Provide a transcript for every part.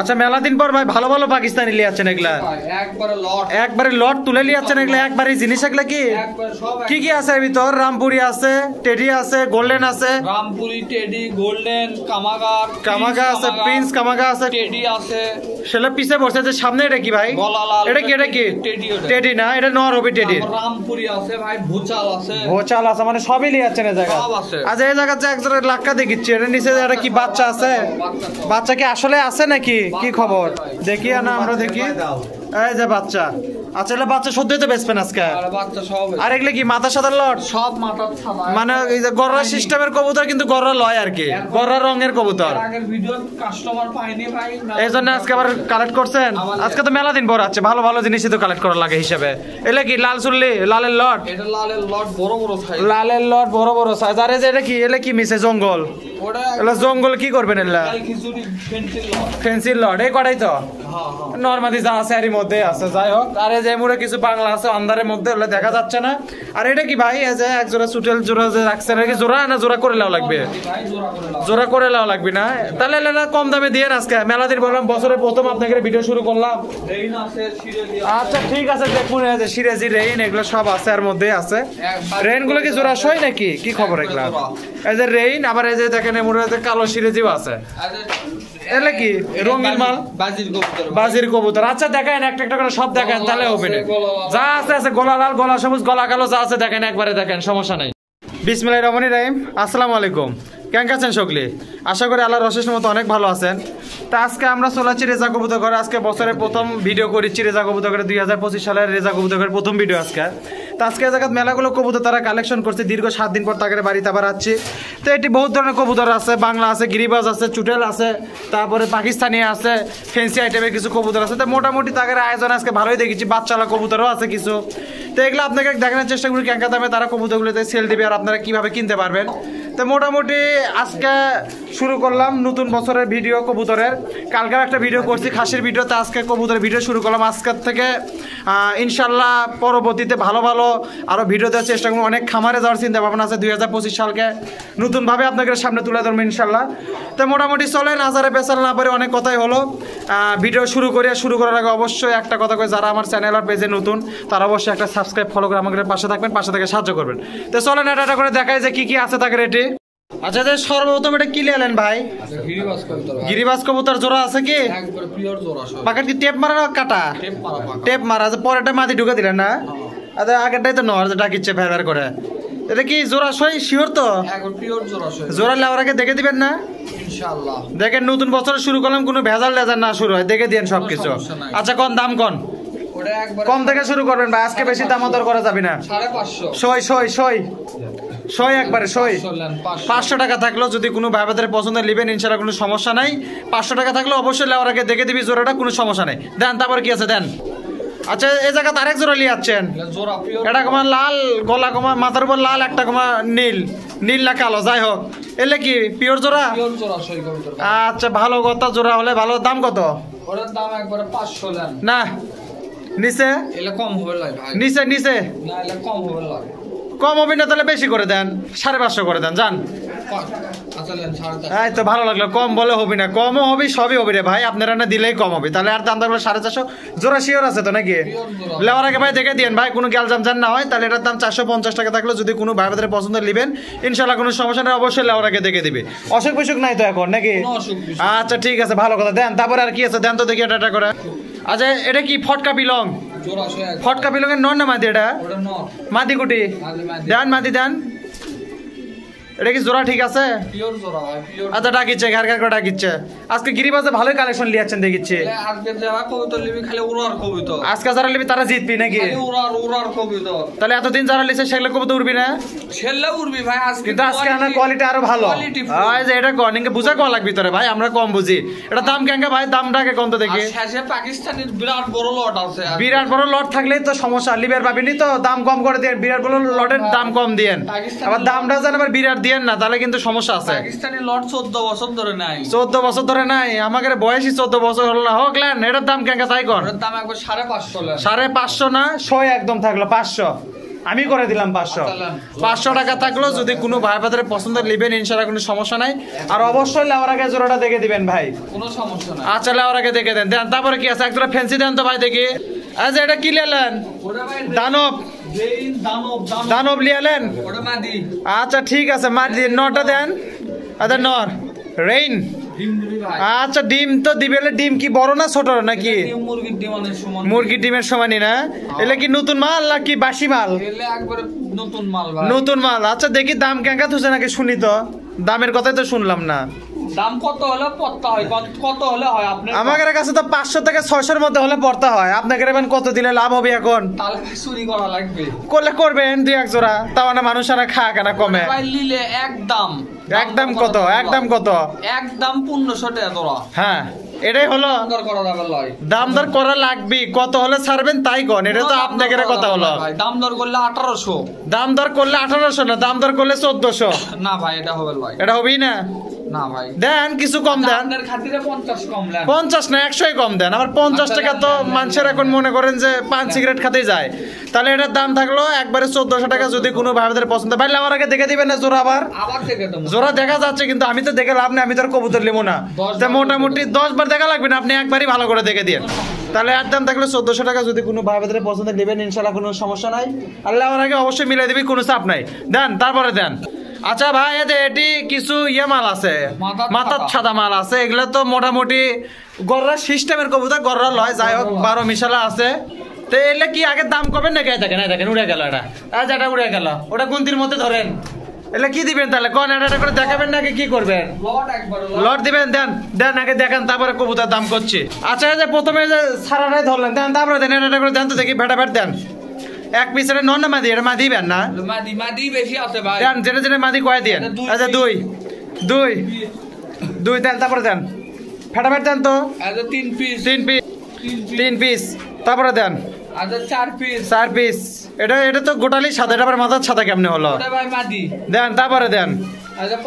আচ্ছা মেলা দিন পর ভাই ভালো ভালো পাকিস্তানি লিয়ে আছেন এগুলা একবারে লট তুলে লিয়ে আছেন এগুলা একবারে জিনিস এগুলা কি কি আছে ভিতর রামপুরি আছে টেডি আছে গোল্ডেন আছে রামপুরি টেডি গোল্ডেন কামাগা আছে প্রিন্স কামাগা আছে টেডি আছে সেটা পিছে বসে যে সামনে এটা কি ভাই এটা কি টেডি না এটা নর হবে টেডি রামপুরি আছে ভাই ভোচাল আছে মানে সবই লিয়ে আছেন এই জায়গা আজ এই জায়গা যে একজনের লাক্কা দেখিচ্ছি এটা নিচে এটা কি বাচ্চা আছে বাচ্চা কি আসলে আছে নাকি কি খবর দেখি না আমরা দেখি এই যে বাচ্চা আচ্ছা এটা বাচ্চা সত্যি তো বেচবেন আজকে আর এগুলো কি মাথা সাদা লট সব মাথা সাদা মানে এই যে গররা সিস্টেমের কবুতর কিন্তু গররা লয় আর কি গররা রঙের কবুতর আগের ভিডিও কাস্টমার পাইনি ভাই এই জন্য আজকে আবার কালেক্ট করছেন আজকে তো মেলা দিন পর আছে ভালো ভালো জিনিসই তো কালেক্ট করা লাগে হিসেবে এলে কি লাল চুল্লি লালের লট এটা লালের লট বড় বড় সাইজ লালের লট বড় বড় সাইজ আরে যে এটা কি এলে কি মিশে জঙ্গল ওটা এলা জঙ্গল কি করবেন এলা ফেন্সির লট এই কটাই তো নরমালি যা আছে এর মধ্যে আছে যাই হোক আরে যে মুড়ে কিছু বাংলা আছে আন্দারের মধ্যে ওগুলো দেখা যাচ্ছে না আর এটা কি ভাই এই যে এক জোড়া সুটেল জোড়া যে রাখছেন নাকি জোড়া না জোড়া করে লাও লাগবে জোড়া করে লাও লাগবে না তাহলে এলা কম দামে দিয়ে আজকে মেলা দিন বললাম বছরের প্রথম আপনাকে ভিডিও শুরু করলাম আচ্ছা ঠিক আছে দেখুন এই যে সিরাজি রেইন এগুলো সব আছে এর মধ্যে আছে রেইন গুলো কি জোড়া সই নাকি কি খবর এগুলা এই যে রেইন আবার এই যে দেখেন এমন কালো সিরাজিও আছে এলে কি রঙিন মাল বাজির কবুতর আচ্ছা দেখেন একটা একটা করে সব দেখেন তাহলে হবে না যা আছে আছে গলা লাল গলা সবুজ গলা কালো যা আছে দেখেন একবারে দেখেন সমস্যা নাই বিসমিল্লাহির রহমানির রহিম আসসালামু আলাইকুম কেমন আছেন সকলে আশা করি আল্লাহর অশেষ মতো অনেক ভালো আছেন তা আজকে আমরা চলাচ্ছি রেজা কবুতর ঘরে আজকে বছরের প্রথম ভিডিও করেছি রেজা কবুতর ঘরে 2025 সালের রেজা কবুতর ঘরের প্রথম ভিডিও আজকে তো আজকে জায়গায় মেলাগুলো কবুতর তারা কালেকশন করছে দীর্ঘ 7 দিন পর তাদের বাড়িতে আবার আসছি তো এটি বহুত ধরনের কবুতর আছে বাংলা আছে গিরিবাজ আছে চুটেল আছে তারপরে পাকিস্তানি আছে ফেন্সি আইটেমের কিছু কবুতর আছে তো মোটামুটি তাদের আয়োজন আজকে ভালোই দেখেছি বাচ্চালা কবুতরও আছে কিছু তো এগুলো আপনাকে দেখানোর চেষ্টা করি কেঙ্কা দামে তারা কবুতরগুলোতে সেল দিবে আর আপনারা কীভাবে কিনতে পারবেন তো মোটামুটি আজকে শুরু করলাম নতুন বছরের ভিডিও কবুতরের কালকের একটা ভিডিও করছি খাসির ভিডিওতে আজকে কবুতরের ভিডিও শুরু করলাম আজকের থেকে ইনশাল্লাহ পরবর্তীতে ভালো ভালো আরও ভিডিও দেওয়ার চেষ্টা করবো অনেক খামারে যাওয়ার চিন্তা ভাবনা আছে 2025 সালকে নতুনভাবে আপনাদের সামনে তুলে ধরবো ইনশাল্লাহ তো মোটামুটি চলেন আজারে পেছাল না পারে অনেক কথাই হলো ভিডিও শুরু করার আগে অবশ্যই একটা কথা কই যারা আমার চ্যানেল আর পেজে নতুন তারা অবশ্যই একটা সাবস্ক্রাইব ফলো করে আমাদের পাশে থাকবেন পাশে থেকে সাহায্য করবেন তো চলেন এটা করে দেখাই যে কি কি আছে তাদের এটি আচ্ছা সর্বপ্রথম এটা কি নিলেন ভাই গিরিবাজ কবুতর জোড়া আছে কি পাকার কি টেপ মারা কাটা টেপ মারা আছে পরেরটা মাটি ঢুকে দিলেন না আচ্ছা আগেরটাই তো নয় ডাকিচ্ছে ফের করে এটা কি জোড়া সই শিওর তো জোড়া লেওয়ার আগে দেখে দিবেন না ইনশাআল্লাহ দেখেন নতুন বছর শুরু করলাম কোনো ভেজাল লেজার না শুরু হয় দেখে দিন সবকিছু আচ্ছা কোন দাম কোন কম থেকে শুরু করবেন ভাই আজকে বেশি দাম দর করা যাবে না 550 সই একবারে সই 500 টাকা থাকলেও যদি কোনো ভাইবাদের পছন্দের নেবেন ইনশাআল্লাহ কোনো সমস্যা নাই 500 টাকা থাকলে অবশ্যই লেওয়ার আগে দেখে দিবি জোড়াটা কোনো সমস্যা নেই দেন তারপর কি আছে দেন আচ্ছা এই জায়গাতে আরেক জোড়া লিয়ে যাচ্ছেন এটা কমা লাল গলা কমা মাথার উপর লাল একটা কমা নীল না কালো যাই হোক এলে কি পিওর জোড়া আচ্ছা ভালো কথা জোড়া হলে ভালো দাম কত ওটার দাম একবারে 500 না নিচে এলে কম হবে ভাই নিচে না এলে কম হবে কম হবে না তাহলে বেশি করে দেন 550 করে দেন যান এই তো ভালো লাগলো কম বলে হবে না কমও হবে সবই হবে রে ভাই আপনারা না দিলেই কম হবে তাহলে আর দাম থাকবে 450 জোড়া শিওর আছে তো নাকি লেওয়ার আগে ভাই দেখে দিন ভাই কোনো গ্যালজাম জান না হয় তাহলে এটার দাম 450 টাকা থাকলো যদি কোনো ভাই বাদের পছন্দ নেবেন ইনশাআল্লাহ কোনো সমস্যা নেই অবশ্যই লেওয়ার আগে দেখে দিবে অসুখ বিসুখ নাই তো এখন নাকি আচ্ছা ঠিক আছে ভালো কথা দেন তারপর আর কি আছে দেন তো দেখি এটা করে আচ্ছা এটা কি ফটকা পিলং ফটকা পিলং এর নন না মাদি এটা মাদি কুটি দেন মাদি দেন এটা কি জোড়া ঠিক আছে আচ্ছা ডাকিচ্ছে ঘর ঘর করে ডাকিচ্ছে আজকে গিরিবাজে ভালোই কালেকশন লিয়াচ্ছেন দেখিচ্ছে আজকে যারা লিবি তারা জিতবি নাকি তাহলে এতদিন যারা লিছে সেগুলো কবুতর উড়বি না উড়বি ভাই কিন্তু আজকে আমার কোয়ালিটি আরো ভালো যে এটা কনিকে বুঝা কম লাগবে তোরে ভাই আমরা কম বুঝি এটা দাম কেঙ্গা ভাই দামটাকে কম তো দেখি পাকিস্তানের বিরাট বড় লট আছে বিরাট বড় লট থাকলেই তো সমস্যা লিবের পাবিনি তো দাম কম করে দেন বিরাট বড় লটের দাম কম দিয়েন আবার দামটা জান আবার বিরাট দিয়েন না তাহলে কিন্তু সমস্যা আছে পাকিস্তানি লট 14 বছর ধরে নাই 14 বছর ধরে নাই আমাদের বয়সই 14 বছর হলো না হোক লেন এটার দাম কেঙ্গা তাই কোন এটার দাম একবার 550 550 না 100 একদম থাকলো 500 আমি করে দিলাম 500। 500 টাকা থাকলো, যদি কোনো ভাই বাজারে পছন্দ নেবেন ইনশাআল্লাহ, কোনো সমস্যা নাই। আর অবশ্যই লেওয়ার আগে জোড়াটা দেখে দিবেন ভাই, কোনো সমস্যা নাই। আচ্ছা লেওয়ার আগে দেখে দেন। দেন তারপরে কি আছে, এক জোড়া ফ্যান্সি দেন তো ভাই দেখি। আচ্ছা এটা কি নিলেন? দানব। দানব লিয়ালেন? আচ্ছা ঠিক আছে, মাদি নটা দেন। আচ্ছা নর রেইন। আচ্ছা ডিম তো দিবে, ডিম কি বড় না ছোট নাকি? মুরগির ডিমের সমানই না? এলে কি নতুন মাল নাকি বাসি মাল? নতুন মাল। আচ্ছা দেখি দাম কেঙ্কা থুছে নাকি শুনি তো, দামের কথাই তো শুনলাম না। দাম কত হলে পড়তা হয়, কত হলে হয় আপনার? আমাদের কাছে তো 500 থেকে 600 মধ্যে হলে পড়তা হয়। আপনাকে এবার কত দিলে লাভ হবে এখন? তাহলে চুরি করা লাগবে। করলে করবেন 2-1 জোড়া, তাও না মানুষ আর খা কেনা কমে। ভাই নিলে একদম কত? একদম কত? একদম 1500 টাকা জোড়া। হ্যাঁ এটাই হলো দাম দর করা লাগবে। কত হলে ছাড়বেন তাই কোন, এটা তো আপনাদের কথা হলো। দাম দর করলে 1800। দাম দর করলে 1800 না, দাম দর করলে 1400। না ভাই এটা হবে ভাই, এটা হবেই না। না ভাই দেন কিছু কম দেন। আপনার খাতিরে 50 কম দেন। 50 না 100 কম দেন। আমার 50 টাকা তো মানুষের এখন মনে করেন যে পান সিগারেট খেতেই যায়, তাহলে এটার দাম থাকলো একবারে 1400 টাকা। যদি কোনো ভাইদের পছন্দ ভাই আমার আগে দেখে দিবেন না জোড়া? আবার দেখে দেবো। জোড়া দেখা যাচ্ছে কিন্তু আমি তো দেখে লাভ নেই, আমি তো আর কবুতর নেবো না। মোটামুটি 10 বার দেখা লাগবে না, আপনি একবারই ভালো করে দেখে দিন। তাহলে এর দাম থাকলে 1400 টাকা। যদি কোনো ভাইদের পছন্দ নেবেন ইনশাল্লাহ কোনো সমস্যা নাই, আল্লাহ আমার আগে অবশ্যই মিলাই দিবি, কোনো চাপ নাই। দেন তারপরে দেন। আচ্ছা ভাই এটি কিছু মাল আছে, মাথার ছাদা মাল আছে, এগুলো তো মোটামুটি গররা সিস্টেমের কবুতর, গররা লয়, যাই হোক 12 মিশালা আছে। তো এলে কি আগে দাম করবেন নাকি? দেখেন দেখেন উড়ে গেল এটা। আচ্ছা এটা উড়ে গেল, ওটা গুনতির মধ্যে ধরেন। এলে কি দিবেন তাহলে কোন? এটা করে দেখাবেন নাকি কি করবেন? লট দিবেন। দেন দেন আগে দেখেন, তারপরে কবুতর দাম করছি। আচ্ছা যে প্রথমে যে সারাটাই ধরলেন, দেন তারপরে দেন এটা করে দেন তো দেখি, ভেটা ভেট দেন। এক পিস এটা নন না মাদি? এটা মাদি বেন না? মাদি বেশি আছে ভাই। দেন যেটা যেটা মাদি কয় দেন। আচ্ছা দুই দেন, তারপরে দেন ফেটাফেট দেন তো। আচ্ছা 3 পিস। 3 পিস তারপরে দেন। আচ্ছা 4 পিস। এটা তো গোটালি সাদা, এটা আবার মাথার সাদা কেমনে হলো? ওটা ভাই মাদি। দেন তারপরে দেন। আচ্ছা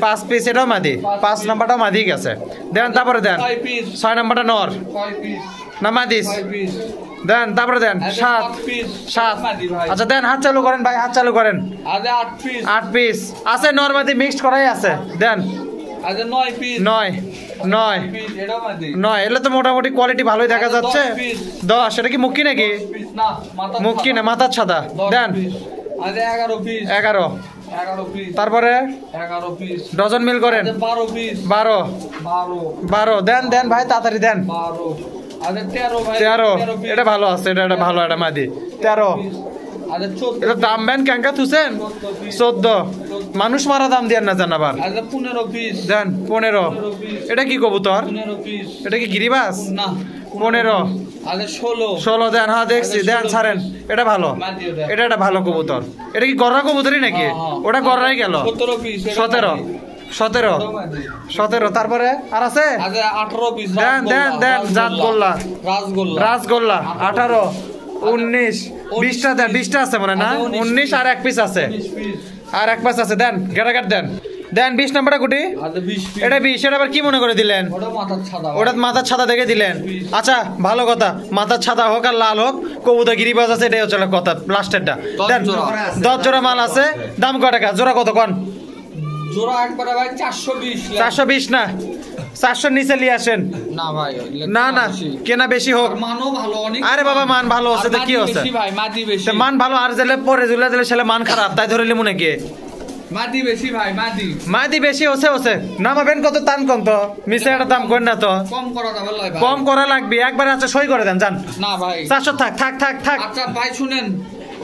5 পিস এটাও মাদি, 5 নাম্বারটাও মাদি গেছে। দেন তারপরে দেন। 6 নাম্বারটা নর না মাদিস? দেন তারপরে দেন। 7 আচ্ছা দেন, হাত চালু করেন ভাই, হাত চালু করেন। 8 পিস আছে, নরমাদি মিক্সড করাই আছে। দেন। আচ্ছা 9 এলে তো মোটামুটি কোয়ালিটি ভালোই দেখা যাচ্ছে। 10 এটা কি মুক্কি নাকি? মুক্কি না, মাথার ছাদা। দেন। 11 তারপরে ডজন মিল করেন। 12 দেন ভাই তাড়াতাড়ি দেন। 13 এটা ভালো আছে, এটা ভালো, এটা মাদি। 13 এটা দাম বেন কেঙ্কা থুছেন? 14 মানুষ মারা দাম দিয়ে না জান আবার। দেন 15 এটা কি কবুতর? এটা কি গিরিবাস? 15 16 দেন। হ্যাঁ দেখছি, দেন ছাড়েন। এটা ভালো, এটা ভালো কবুতর। এটা কি গররা কবুতরই নাকি? ওটা গররাই গেল। 17 তারপরে আর আছে 18 পিস। দেন জাত গোল্লা, রাজগোল্লা 18 19 20টা দেন। 20টা আছে মনে না? 19 আর 1 পিস আছে, আর 1 পিস আছে। দেন গেটাগাট দেন। 20 নাম্বারটা কুটি। এটা 20, এটা আবার কি মনে করে দিলেন? ওটা মাথার ছাদা দেখে দিলেন। আচ্ছা ভালো কথা, মাথার ছাদা হোক আর লাল হোক, কবুতর গিরিবাজ আছে, এটাই হচ্ছে কথা। লাস্টেরটা দেন। 10 জোড়া মাল আছে। দাম কয় টাকা জোড়া? কত কোন? জোড়া একবারে ভাই 420 না, 400 নিচে নিয়ে আসেন। না ভাই না কেনা বেশি হোক। মানও ভালো অনেক। আরে বাবা মান ভালো আছে তো কি হচ্ছে ভাই? মাদি বেশি। মান ভালো, আর জেলে পরে জুলে দিলে ছেলে মান খারাপ, তাই ধরে লিমু নাকি? মাদি বেশি ভাই, মাদি বেশি হচ্ছে। নামাবেন কত? টান কম তো, মিশে একটা দাম করেন না তো। কম করা লাগবে একবারে। আচ্ছা সই করে দেন যান। না ভাই 400 থাক। আচ্ছা ভাই শুনেন,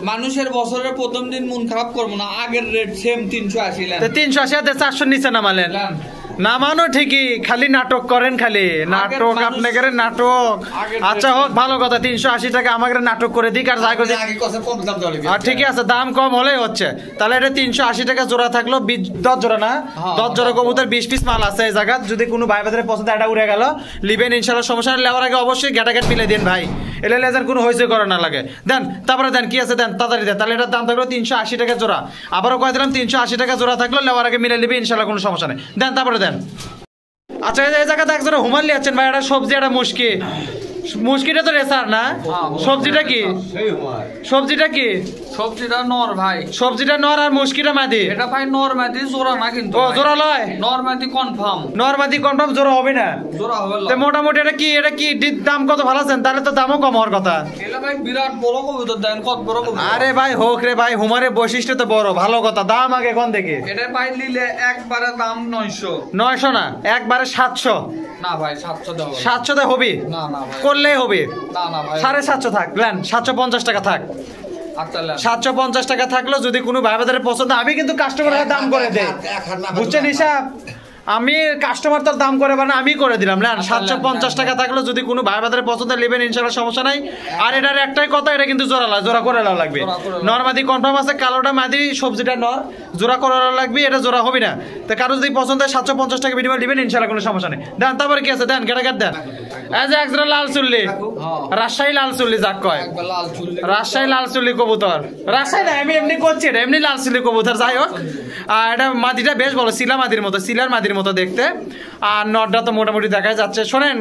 মানুষের বছরের প্রথম দিন মন খারাপ করবো না, আগের রেট সেম 380 লেন। 380 আর 400 নিচে নামালেন। নামানো ঠিকই, খালি নাটক করেন, খালি নাটক আপনাকে নাটক। আচ্ছা হোক ভালো কথা, 380 টাকা আমাকে নাটক করে দিক আর যাই করে দিক। আর ঠিকই আছে, দাম কম হলেই হচ্ছে। তাহলে এটা 380 টাকা জোড়া থাকলো। 10 জোড়া না, 10 জোড়া কবুতর 20 পিস মাল আছে এই জায়গা। যদি কোনো ভাই বাজারে পছন্দ এটা উড়ে গেল, লিবেন ইনশাল্লাহ, সমস্যা নেই। লেওয়ার আগে অবশ্যই গ্যাটাগেট মিলে দিন ভাই, এলে লেজার কোনো হয়েছে করা না লাগে। দেন তারপরে দেন কি আছে দেন, তাড়াতাড়ি দেন। তাহলে এটার দাম থাকলো 380 টাকা জোড়া। আবারও কয়ে দিলাম 380 টাকা জোড়া থাকলো, লেওয়ার আগে মিলে নিবে ইনশাল্লাহ, কোনো সমস্যা নেই। দেন তারপরে দেন। আচ্ছা এই জায়গাতে একজোড়া হুমাল লিয়াচ্ছেন ভাই, এটা সবজি, এটা মুশকি। মুশকিটা তো রেসার না। সবজিটা কি? সবজিটা কি? সবজিটা নর ভাই। সবজিটা নর আর মুশকিটা মাদি। এটা ভাই নর মাদি, জোড়া না কিন্তু। ও জোড়া লয়? নর মাদি কনফার্ম। নর মাদি কনফার্ম, জোড়া হবে না। জোড়া হবে তো মোটামুটি এটা কি দাম কত ভালো আছেন? তাহলে তো দামও কম হওয়ার কথা। এটা ভাই বিরাট বড় কবুতর, দেন কত বড় কবুতর। আরে ভাই হোক রে ভাই, হুমারের বৈশিষ্ট্য তো বড়, ভালো কথা। দাম আগে কোন দেখি? এটা ভাই নিলে একবারে দাম 900। 900 না, একবারে 700। না ভাই 700 দাও। 700 তে হবে? না না ভাই, করলেই হবে। না না ভাই 750 থাক, লেন 750 টাকা থাক। আচ্ছা লেন 750 টাকা থাকলো, যদি কোনো ভাই বাজারে পছন্দ, আমি কিন্তু কাস্টমারের দাম করে দেই, বুঝছেন হিসাব? আমি কাস্টমার তো দাম করে না, আমি করে দিলাম। লেন 750 টাকা থাকলো, যদি কোনো ভাই বাজারে পছন্দ নেবেন ইনশাআল্লাহ, সমস্যা নাই। আর এটার একটাই কথা, এটা কিন্তু জোড়া করে লাও লাগবে। নর মাদি কনফার্ম আছে, কালোটা মাদি, সবজিটা নর, জোড়া করে লাও লাগবে, এটা জোড়া হবে না। তো কারো যদি পছন্দ হয় 750 টাকা বিনিময় নেবেন ইনশাআল্লাহ, কোনো সমস্যা নেই। দেন তারপরে কি আছে? দেন কেটে দেন। এই যে একজোড়া লাল চুল্লি, রাজশাহী লাল চুল্লি যাক কয়, রাজশাহী লাল চুল্লি কবুতর। রাজশাহী না, আমি এমনি করছি, এটা এমনি লাল চুল্লি কবুতর। যাই হোক, আর এটা মাদিটা বেশ বলো, শিলা মাদির মতো, শিলার মাদির মতো দেখতে। আর নটটা তো মোটামুটি দেখা যাচ্ছে। শোনেন,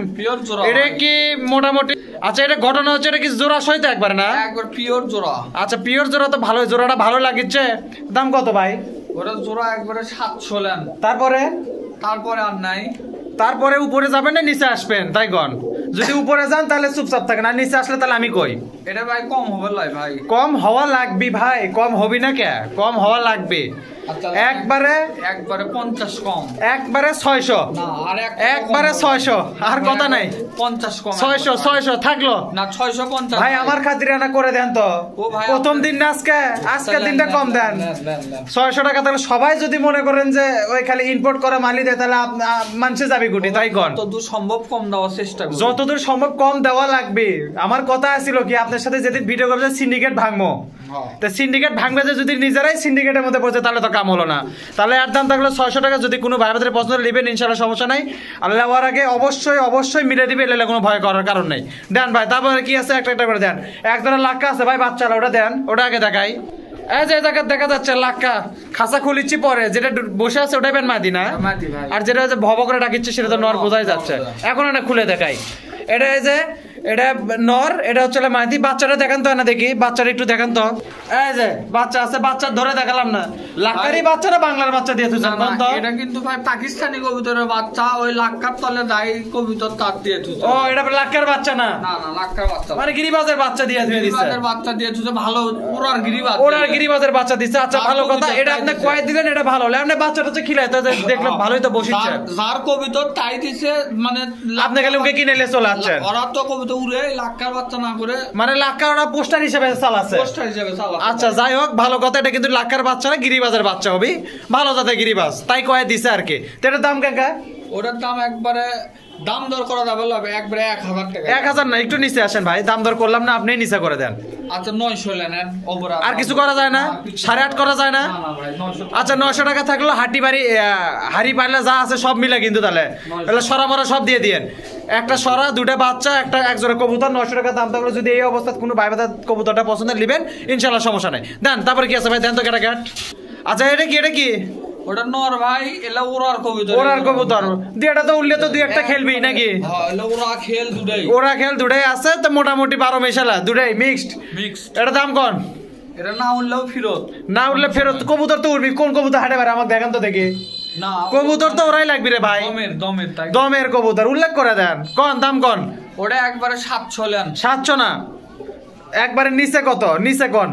এটা কি মোটামুটি, আচ্ছা এটা ঘটনা হচ্ছে, এটা কি জোড়া সহিত একবার না? একবার পিওর জোড়া। আচ্ছা পিওর জোড়া তো ভালো, জোড়াটা ভালো লাগছে। দাম কত ভাই? ওটা জোড়া একবারে 700 লেন। তারপরে আর নাই। তারপরে উপরে যাবেন না নিচে আসবেন? তাই গন, যদি উপরে যান তাহলে চুপচাপ থাকেন, আর নিচে আসলে তাহলে আমি কই। এটা ভাই কম হবে লাই ভাই। কম হওয়া লাগবে ভাই, কম হবি না কে? কম হওয়া লাগবে। একবারে 50 কম, একবারে 600 না আর একবারে 600, আর কথা নাই। 50 কম, 600 থাকলো না 650 ভাই, আমার খাতিরে না করে দেন তো। প্রথম দিন না, আজকের দিনটা কম দেন। 600 টাকা। তাহলে সবাই যদি মনে করেন যে ওই খালি ইম্পোর্ট করে মালি দেয়, তাহলে মানুষে যাবে গুটি। তাই কন, যতদূর সম্ভব কম দেওয়ার চেষ্টা করব, যতদূর সম্ভব কম দেওয়া লাগবে। আমার কথা ছিল কি, আপনার সাথে যেদিন ভিডিও করবে সিন্ডিকেট ভাঙবো, তো সিন্ডিকেট ভাঙবে, যে যদি নিজেরাই সিন্ডিকেটের মধ্যে পড়ছে তাহলে তো কাম হলো না। তাহলে এর দাম থাকলো 600 টাকা। যদি কোনো ভাই বাজারে পছন্দ নেবেন ইনশাআল্লাহ, সমস্যা নাই। আর নেওয়ার আগে অবশ্যই মিলে দিবে, এলে কোনো ভয় করার কারণ নেই। দেন ভাই, তারপরে কি আছে একটা করে দেন। এক ধরনের লাক্কা আছে ভাই, বাচ্চারা, ওটা দেন, ওটা আগে দেখাই। এই যে জায়গা দেখা যাচ্ছে লাক্কা, খাসা খুলিচ্ছি পরে, যেটা বসে আছে ওটাই বেন মাদি না, আর যেটা ভব করে ডাকিচ্ছে সেটা তো নর, বোঝাই যাচ্ছে। এখন এটা খুলে দেখাই। এটা এই যে এটা নর, এটা হচ্ছে মাদি। বাচ্চাটা দেখান তো না, দেখি বাচ্চাটা একটু দেখান তো। এই যে বাচ্চা আছে, বাচ্চা ধরে দেখালাম না। লাক্কারি বাচ্চা না বাংলার বাচ্চা দিয়ে তুই? এটা কিন্তু ভাই পাকিস্তানি কবুতরের বাচ্চা, ওই লাক্কার তলে যাই কবুতর তার দিয়ে তুই। ও এটা লাক্কার বাচ্চা না? না না লাক্কার বাচ্চা, মানে গিরিবাজের বাচ্চা দিয়ে দিছে। গিরিবাজের বাচ্চা দিয়ে তুই, ভালো ওরার গিরিবাজ, ওরার গিরিবাজের বাচ্চা দিছে। আচ্ছা ভালো কথা, এটা আপনি কয় দিলেন, এটা ভালো হলো। আপনি বাচ্চাটা হচ্ছে খিলাই তো দেখলাম, ভালোই তো বসিছে। যার কবুতর তাই দিছে, মানে আপনি খালি ওকে কিনে নিয়ে চলে আসছেন। ওরা তো কবুতর উড়ে লাক্কার বাচ্চা না করে, মানে লাক্কার ওরা পোস্টার হিসেবে চালাচ্ছে। পোস্টার হিসেবে চালাচ্ছে। আচ্ছা যাই হোক, ভালো কথা। এটা কিন্তু লাক্কার বাচ্চা না, গিরিবাজের বাচ্চা হবে, ভালো জাতের গিরিবাজ, তাই কয়ে দিছে আর কি। তো এটার দাম কাকা? ওটার দাম একবারে দাম দর করা যাবে একবারে 1000 টাকা। 1000 না, একটু নিচে আসেন ভাই, দাম দর করলাম না, আপনি নিচে করে দেন। আচ্ছা 900 লেন। আর কিছু করা যায় না? 8.5 করা যায় না? আচ্ছা 900 টাকা থাকলো। হাড়ি পাইলে যা আছে সব মিলে কিন্তু, তাহলে সরা মরা সব দিয়ে দিয়েন। একটা সরা, দুটা বাচ্চা, এক জোড়া কবুতর, 900 টাকা দাম থাকলো। যদি এই অবস্থায় কোনো ভাই বাজার কবুতরটা পছন্দ নেবেন ইনশাল্লাহ, সমস্যা নেই। দেন তারপরে কি আছে ভাই? দেন তো কেটা ক্যাট। আচ্ছা এটা কি? ওটা নর ভাই, এলা ওরার কবুতর। ওরার কবুতর দুইটা তো উঠলে তো দুই একটা খেলবি নাকি? হ্যাঁ, এলা ওরা খেল দুটাই আছে তো, মোটামুটি 12 মেশালা, দুটাই মিক্সড। এটা দাম কোন? এটা না উঠলেও ফেরত, না উঠলে ফেরত। কবুতর তো উঠবি, কোন কবুতর হাঁটে পারে আমাকে দেখান তো দেখি। না কবুতর তো ওরাই লাগবে রে ভাই, দমের কবুতর উল্লেখ করে দেন। কোন দাম কোন? ওটা একবারে 700 লেন। 700 না, একবারে নিচে কত? নিচে কোন?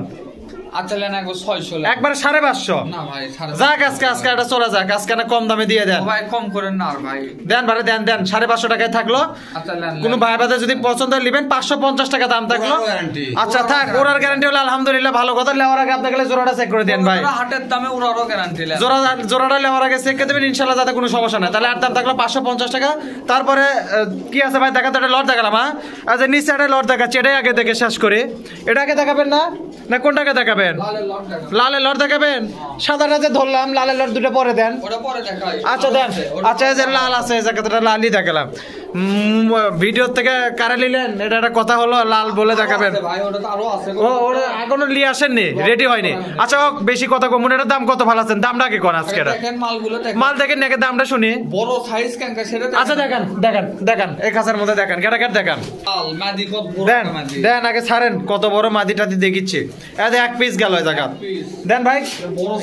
আচ্ছা লেন একবার 600 লেন। একবারে 550? না ভাই, যাক আজকে এটা চলে যাক, আজকে না কম দামে দিয়ে দেন ভাই, কম করেন না ভাই। দেন ভাই, দেন 550 টাকায় থাকলো। আচ্ছা লেন, কোন ভাই বাদে যদি পছন্দ নেবেন 550 টাকা দাম থাকলো। আচ্ছা থাক, ওরার গ্যারান্টি হলো আলহামদুলিল্লাহ, ভালো কথা। লেওয়ার আগে আপনাকে জোড়াটা চেক করে দেন ভাই, হাটের দামে ওরারও গ্যারান্টি লেন। জোড়াটা লেওয়ার আগে চেক করে দেবেন ইনশাআল্লাহ, যাতে কোনো সমস্যা নাই। তাহলে আর দাম থাকলো 550 টাকা। তারপরে কি আছে ভাই? দেখা তো একটা লট দেখালাম। হ্যাঁ আচ্ছা, নিচে একটা লট দেখাচ্ছি, এটাই আগে দেখে শেষ করে। এটা আগে দেখাবেন না কোনটাকে দেখাবেন? লালের লট দেখাবেন। সাদাটা যে ধরলাম, লালের লট দুটো পরে দেন। ওটা পরে দেখাই। আচ্ছা দেন। আচ্ছা এই যে লাল আছে, এই জায়গাটা লালই দেখালাম। ভিডিও থেকে কারে নিলেন এটা একটা কথা হলো, লাল বলে দেখাবেন। এখনো নিয়ে আসেননি, রেডি হয়নি। আচ্ছা বেশি কথা কম, এটার দাম কত ভালো আছেন? দামটা কি কোন আজকে? মাল দেখেন নাকি দামটা শুনি। বড় সাইজ কেনকা সেটা আচ্ছা দেখেন দেখেন দেখেন এই কাছার মধ্যে দেখেন গেটাকেট দেখেন। দেন দেন আগে ছাড়েন, কত বড় মাদিটা দেখিচ্ছি। এতে এক পিস গেল এই জায়গা। দেন ভাই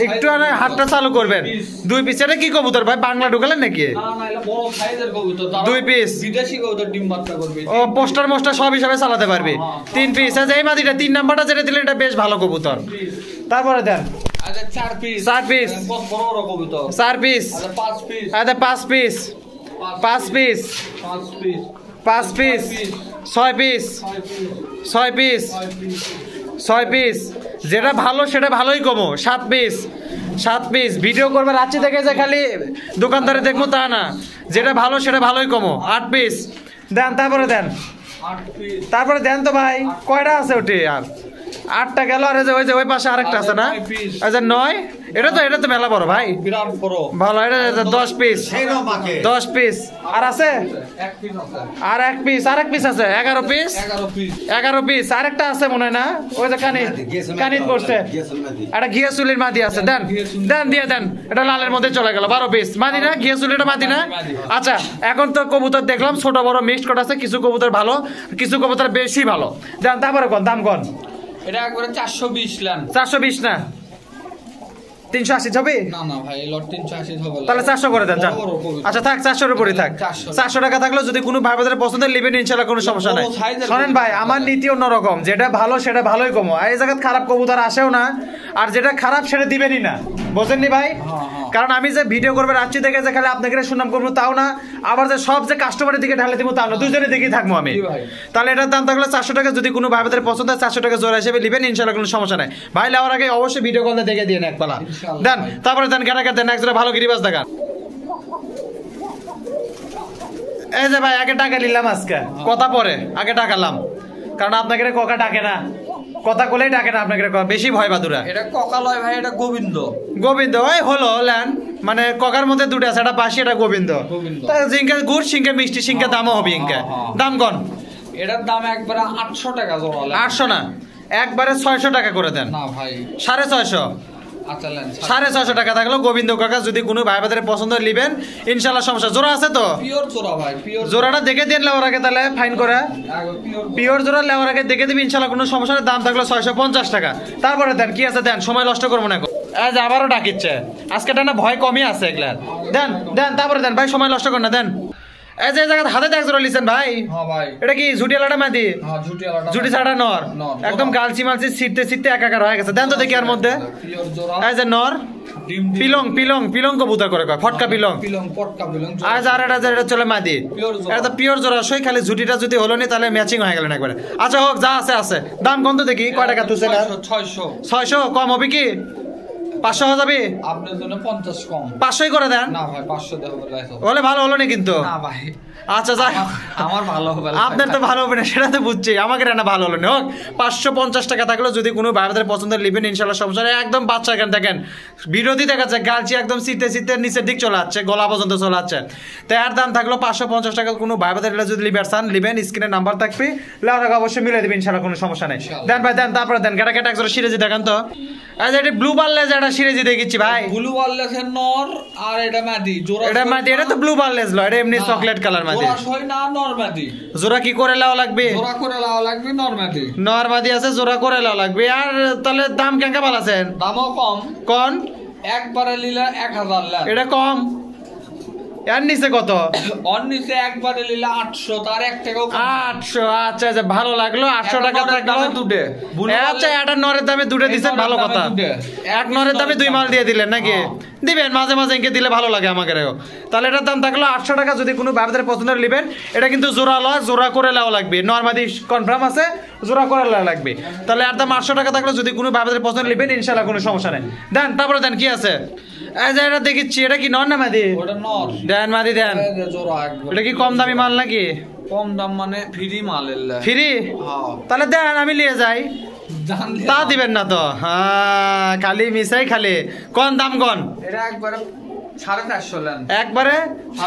একটু হাতটা চালু করবেন। 2 পিস। এটা কি কবুতর ভাই, বাংলা ঢুকালেন নাকি? দুই পিস বিদেশি কবুতর ডিম বাচ্চা করবে। ও পোস্টার মোস্টার সব হিসাবে চালাতে পারবে। 3 পিস। আচ্ছা এই মাদিটা 3 নাম্বারটা যেটা দিলেন এটা বেশ ভালো কবুতর। তারপরে দেন আচ্ছা 4 পিস। 4 পিস। কত বড় বড় কবুতর? 4 পিস। আচ্ছা 5 পিস। আচ্ছা 5 piece. 5 piece. 5 piece. 5 piece. 6 piece. 6 piece. 6 piece. যেটা ভালো সেটা ভালোই কমো। 7 পিস। 7 পিস। ভিডিও করবে রাঁচি থেকে যে খালি দোকানদারে দেখবো তা না, যেটা ভালো সেটা ভালোই কমো। 8 পিস। দেন তারপরে দেন। 8 পিস। তারপরে দেন তো ভাই, কয়টা আছে ওটি? আর 8টা গেল। আর ওই যে ওই পাশে আরেকটা আছে না? আচ্ছা 9। এটা তো মেলা বড় ভাই, বিরাট বড় ভালো। এটা 10 পিস। 10 পিস। আর আছে 1 পিস আছে। আর 1 পিস। আর 1 পিস আছে 11 পিস। 11 পিস। 11 পিস। আরেকটা আছে মনে হয় না? ওই যে কানিত পড়ছে একটা ঘিয়া চুলির মাদি আছে। দেন দেন দিয়ে দেন। এটা লালের মধ্যে চলে গেল। 12 পিস। মাদি না? ঘিয়া চুলিটা মাদি না? আচ্ছা এখন তো কবুতর দেখলাম ছোট বড় মিক্সড করা আছে। কিছু কবুতর ভালো, কিছু কবুতর বেশি ভালো। দেন তারপরে কোন দাম কোন? এটা একবারে 420 লান। 420 না 380 হবে? না না ভাই লট 380 হবে। তাহলে 400 করে দেন। আচ্ছা থাক 400 এর উপরে থাক। 400 টাকা থাকলে যদি কোনো ভাই বাজারে পছন্দ নেবেন ইনশাআল্লাহ, কোনো সমস্যা নাই। শুনেন ভাই আমার নীতি অন্যরকম, যেটা ভালো সেটা ভালোই কমো। আর এই জায়গায় খারাপ কবুতর আসেও না, আর যেটা খারাপ সেটা দিবেনই না, বুঝেননি ভাই? কারণ আমি যে ভিডিও করবে রাঁচি থেকে যে খালি আপনাকে সুনাম করবো তাও না, আবার যে সব যে কাস্টমারের দিকে ঢালে দিব তাও না, দুজনের দিকেই থাকবো আমি। তাহলে এটার দাম থাকলে 400 টাকা। যদি কোনো ভাই বাজারে পছন্দ হয় 400 টাকা জোড়া হিসেবে নেবেন ইনশাআল্লাহ, কোনো সমস্যা নাই। ভাই নেওয়ার আগে অবশ্যই ভিডিও কলে দেখে দিয়ে এক পালা দেন। তারপরে দেন গেটাকে দেন, একজোড়া ভালো গিরিবাজ দেখান। এই যে ভাই আগে টাকা নিলাম আজকে, কথা পরে আগে টাকালাম, কারণ আপনাকে ককা ডাকে না, কথা কলেই ডাকে না আপনাকে, বেশি ভয় বাদুরা। এটা ককা লয় ভাই, এটা গোবিন্দ। গোবিন্দ ওই হলো ল্যান্ড, মানে ককার মধ্যে দুটো আছে, একটা বাসি একটা গোবিন্দ। জিঙ্কা গুড় সিঙ্কা মিষ্টি সিঙ্কা দামও হবে ইনকা। দাম কোন? এটার দাম একবারে 800 টাকা জোড়া। 800 না একবারে 600 টাকা করে দেন। না ভাই 650। 650 টাকা থাকলো গোবিন্দ কাকা। যদি কোনো ভাই বাজারে পছন্দ নেবেন ইনশাল্লাহ, সমস্যা। জোড়া আছে তো? পিওর জোড়া ভাই, পিওর জোড়াটা দেখে দিন লেওয়ার আগে, তাহলে ফাইন করে। পিওর জোড়া লেওয়ার আগে দেখে দিবি ইনশাল্লাহ, কোনো সমস্যা নেই। দাম থাকলো 650 টাকা। তারপরে দেন কি আছে দেন, সময় নষ্ট করবো না। আজ আবারও ডাকিচ্ছে আজকে, না ভয় কমই আছে এগুলার। দেন দেন তারপরে দেন ভাই, সময় নষ্ট কর না। দেন এই যে জায়গা হাতে দেখ জোড়া লিছেন ভাই। হ্যাঁ ভাই এটা কি ঝুটিয়ালাটা মাদি? হ্যাঁ ঝুটিয়ালাটা। ঝুটি ছাড়া নর, একদম গালচি মালচি ছিটতে ছিটতে একাকার হয়ে গেছে। দেন তো দেখি আর মধ্যে। পিওর জোড়া। এই যে নর পিলং পিলং পিলং কবুতর করে কয়, ফটকা পিলং। পিলং ফটকা পিলং। আজ আর এটা চলে মাদি। এটা তো পিওর জোড়া সই, খালি ঝুটিটা যদি হলো নি তাহলে ম্যাচিং হয়ে গেল না একবারে। আচ্ছা হোক যা আছে আছে। দাম কত দেখি, কয় টাকা তুলছে? 600। 600 কম হবে কি? 500 হয়ে যাবে? আপনার জন্য 50 কম। 500 করে দেন। না ভাই 500 দেব বলে ভালো হলো না কিন্তু। না ভাই আচ্ছা যাই, আমার ভালো হবে, আপনার তো ভালো হবে না সেটা তো বুঝছি, আমাকে রান্না ভালো হলো না। হোক 550 টাকা থাকলো, যদি কোনো ভাইদের পছন্দের নেবেন ইনশাল্লাহ সমস্যা নেই। একদম বাচ্চা এখানে দেখেন বিরোধী দেখা যাচ্ছে, গালছি একদম শীতে শীতে নিচের দিক চলে যাচ্ছে, গলা পর্যন্ত চলে যাচ্ছে। তো এর দাম থাকলো 550 টাকা। কোনো ভাইদের যদি লিবার চান লিবেন, স্ক্রিনে নাম্বার থাকবে, লেওয়ার টাকা অবশ্যই মিলে দেবেন ইনশাল্লাহ, কোনো সমস্যা নেই। দেন ভাই দেন, তারপরে দেন গেটা গেটা একজোড়া সিরেজি দেখান তো। আচ্ছা এটা ব্লু বারলেস, এটা সিরেজি দেখিচ্ছি ভাই। ব্লু বারলেসের নর আর এটা মাদি জোড়া। এটা মাদি, এটা তো ব্লু বারলেস লয়, এটা এমনি চকলেট কালার মাদি। জোড়া ছয় না নরমাদি। জোড়া কি করে লাও লাগবে? জোড়া করে লাও লাগবে নরমাদি। নরমাদি আছে, জোড়া করে লাও লাগবে। আর তাহলে দাম কেঙ্কা ভালো আছেন? দামও কম। কোন? একবারে নিলে 1000 লাখ। এটা কম। এর নিচে কত? অন নিচে একবারে নিলে 800, তার 1 টাকাও কম। 800। আচ্ছা আচ্ছা ভালো লাগলো। 800 টাকা থাকলো দুটে। আচ্ছা এটা নরের দামে দুটো দিছেন, ভালো কথা। এক নরের দামে 2 মাল দিয়ে দিলেন নাকি? দিবেন মাঝে মাঝে ইনকে দিলে ভালো লাগে আমাকেও। তাহলে এটার দাম থাকলো 800 টাকা। যদি কোনো ভাইদের পছন্দের নেবেন, এটা কিন্তু জোড়া লয়, জোড়া করে লাও লাগবে। নরমাদি কনফার্ম আছে, জোড়া করে লাও লাগবে। তাহলে এর দাম 800 টাকা থাকলো, যদি কোনো ভাইদের পছন্দ নেবেন ইনশাআল্লাহ কোনো সমস্যা নেই। দেন তারপরে দেন কি আছে? এই যে এটা দেখিচ্ছি, এটা কি নর না মাদি? ওটা নর। দেন মাদি দেন। জোড়া একবার। এটা কি কম দামি মাল নাকি? কম দাম মানে ফ্রি মাল এলে। ফ্রি? হ্যাঁ। তাহলে দেন আমি নিয়ে যাই। তা দিবেন না তো? হ্যাঁ খালি মিশাই খালি। কোন দাম কোন? এটা একবারে 450 লেন একবারে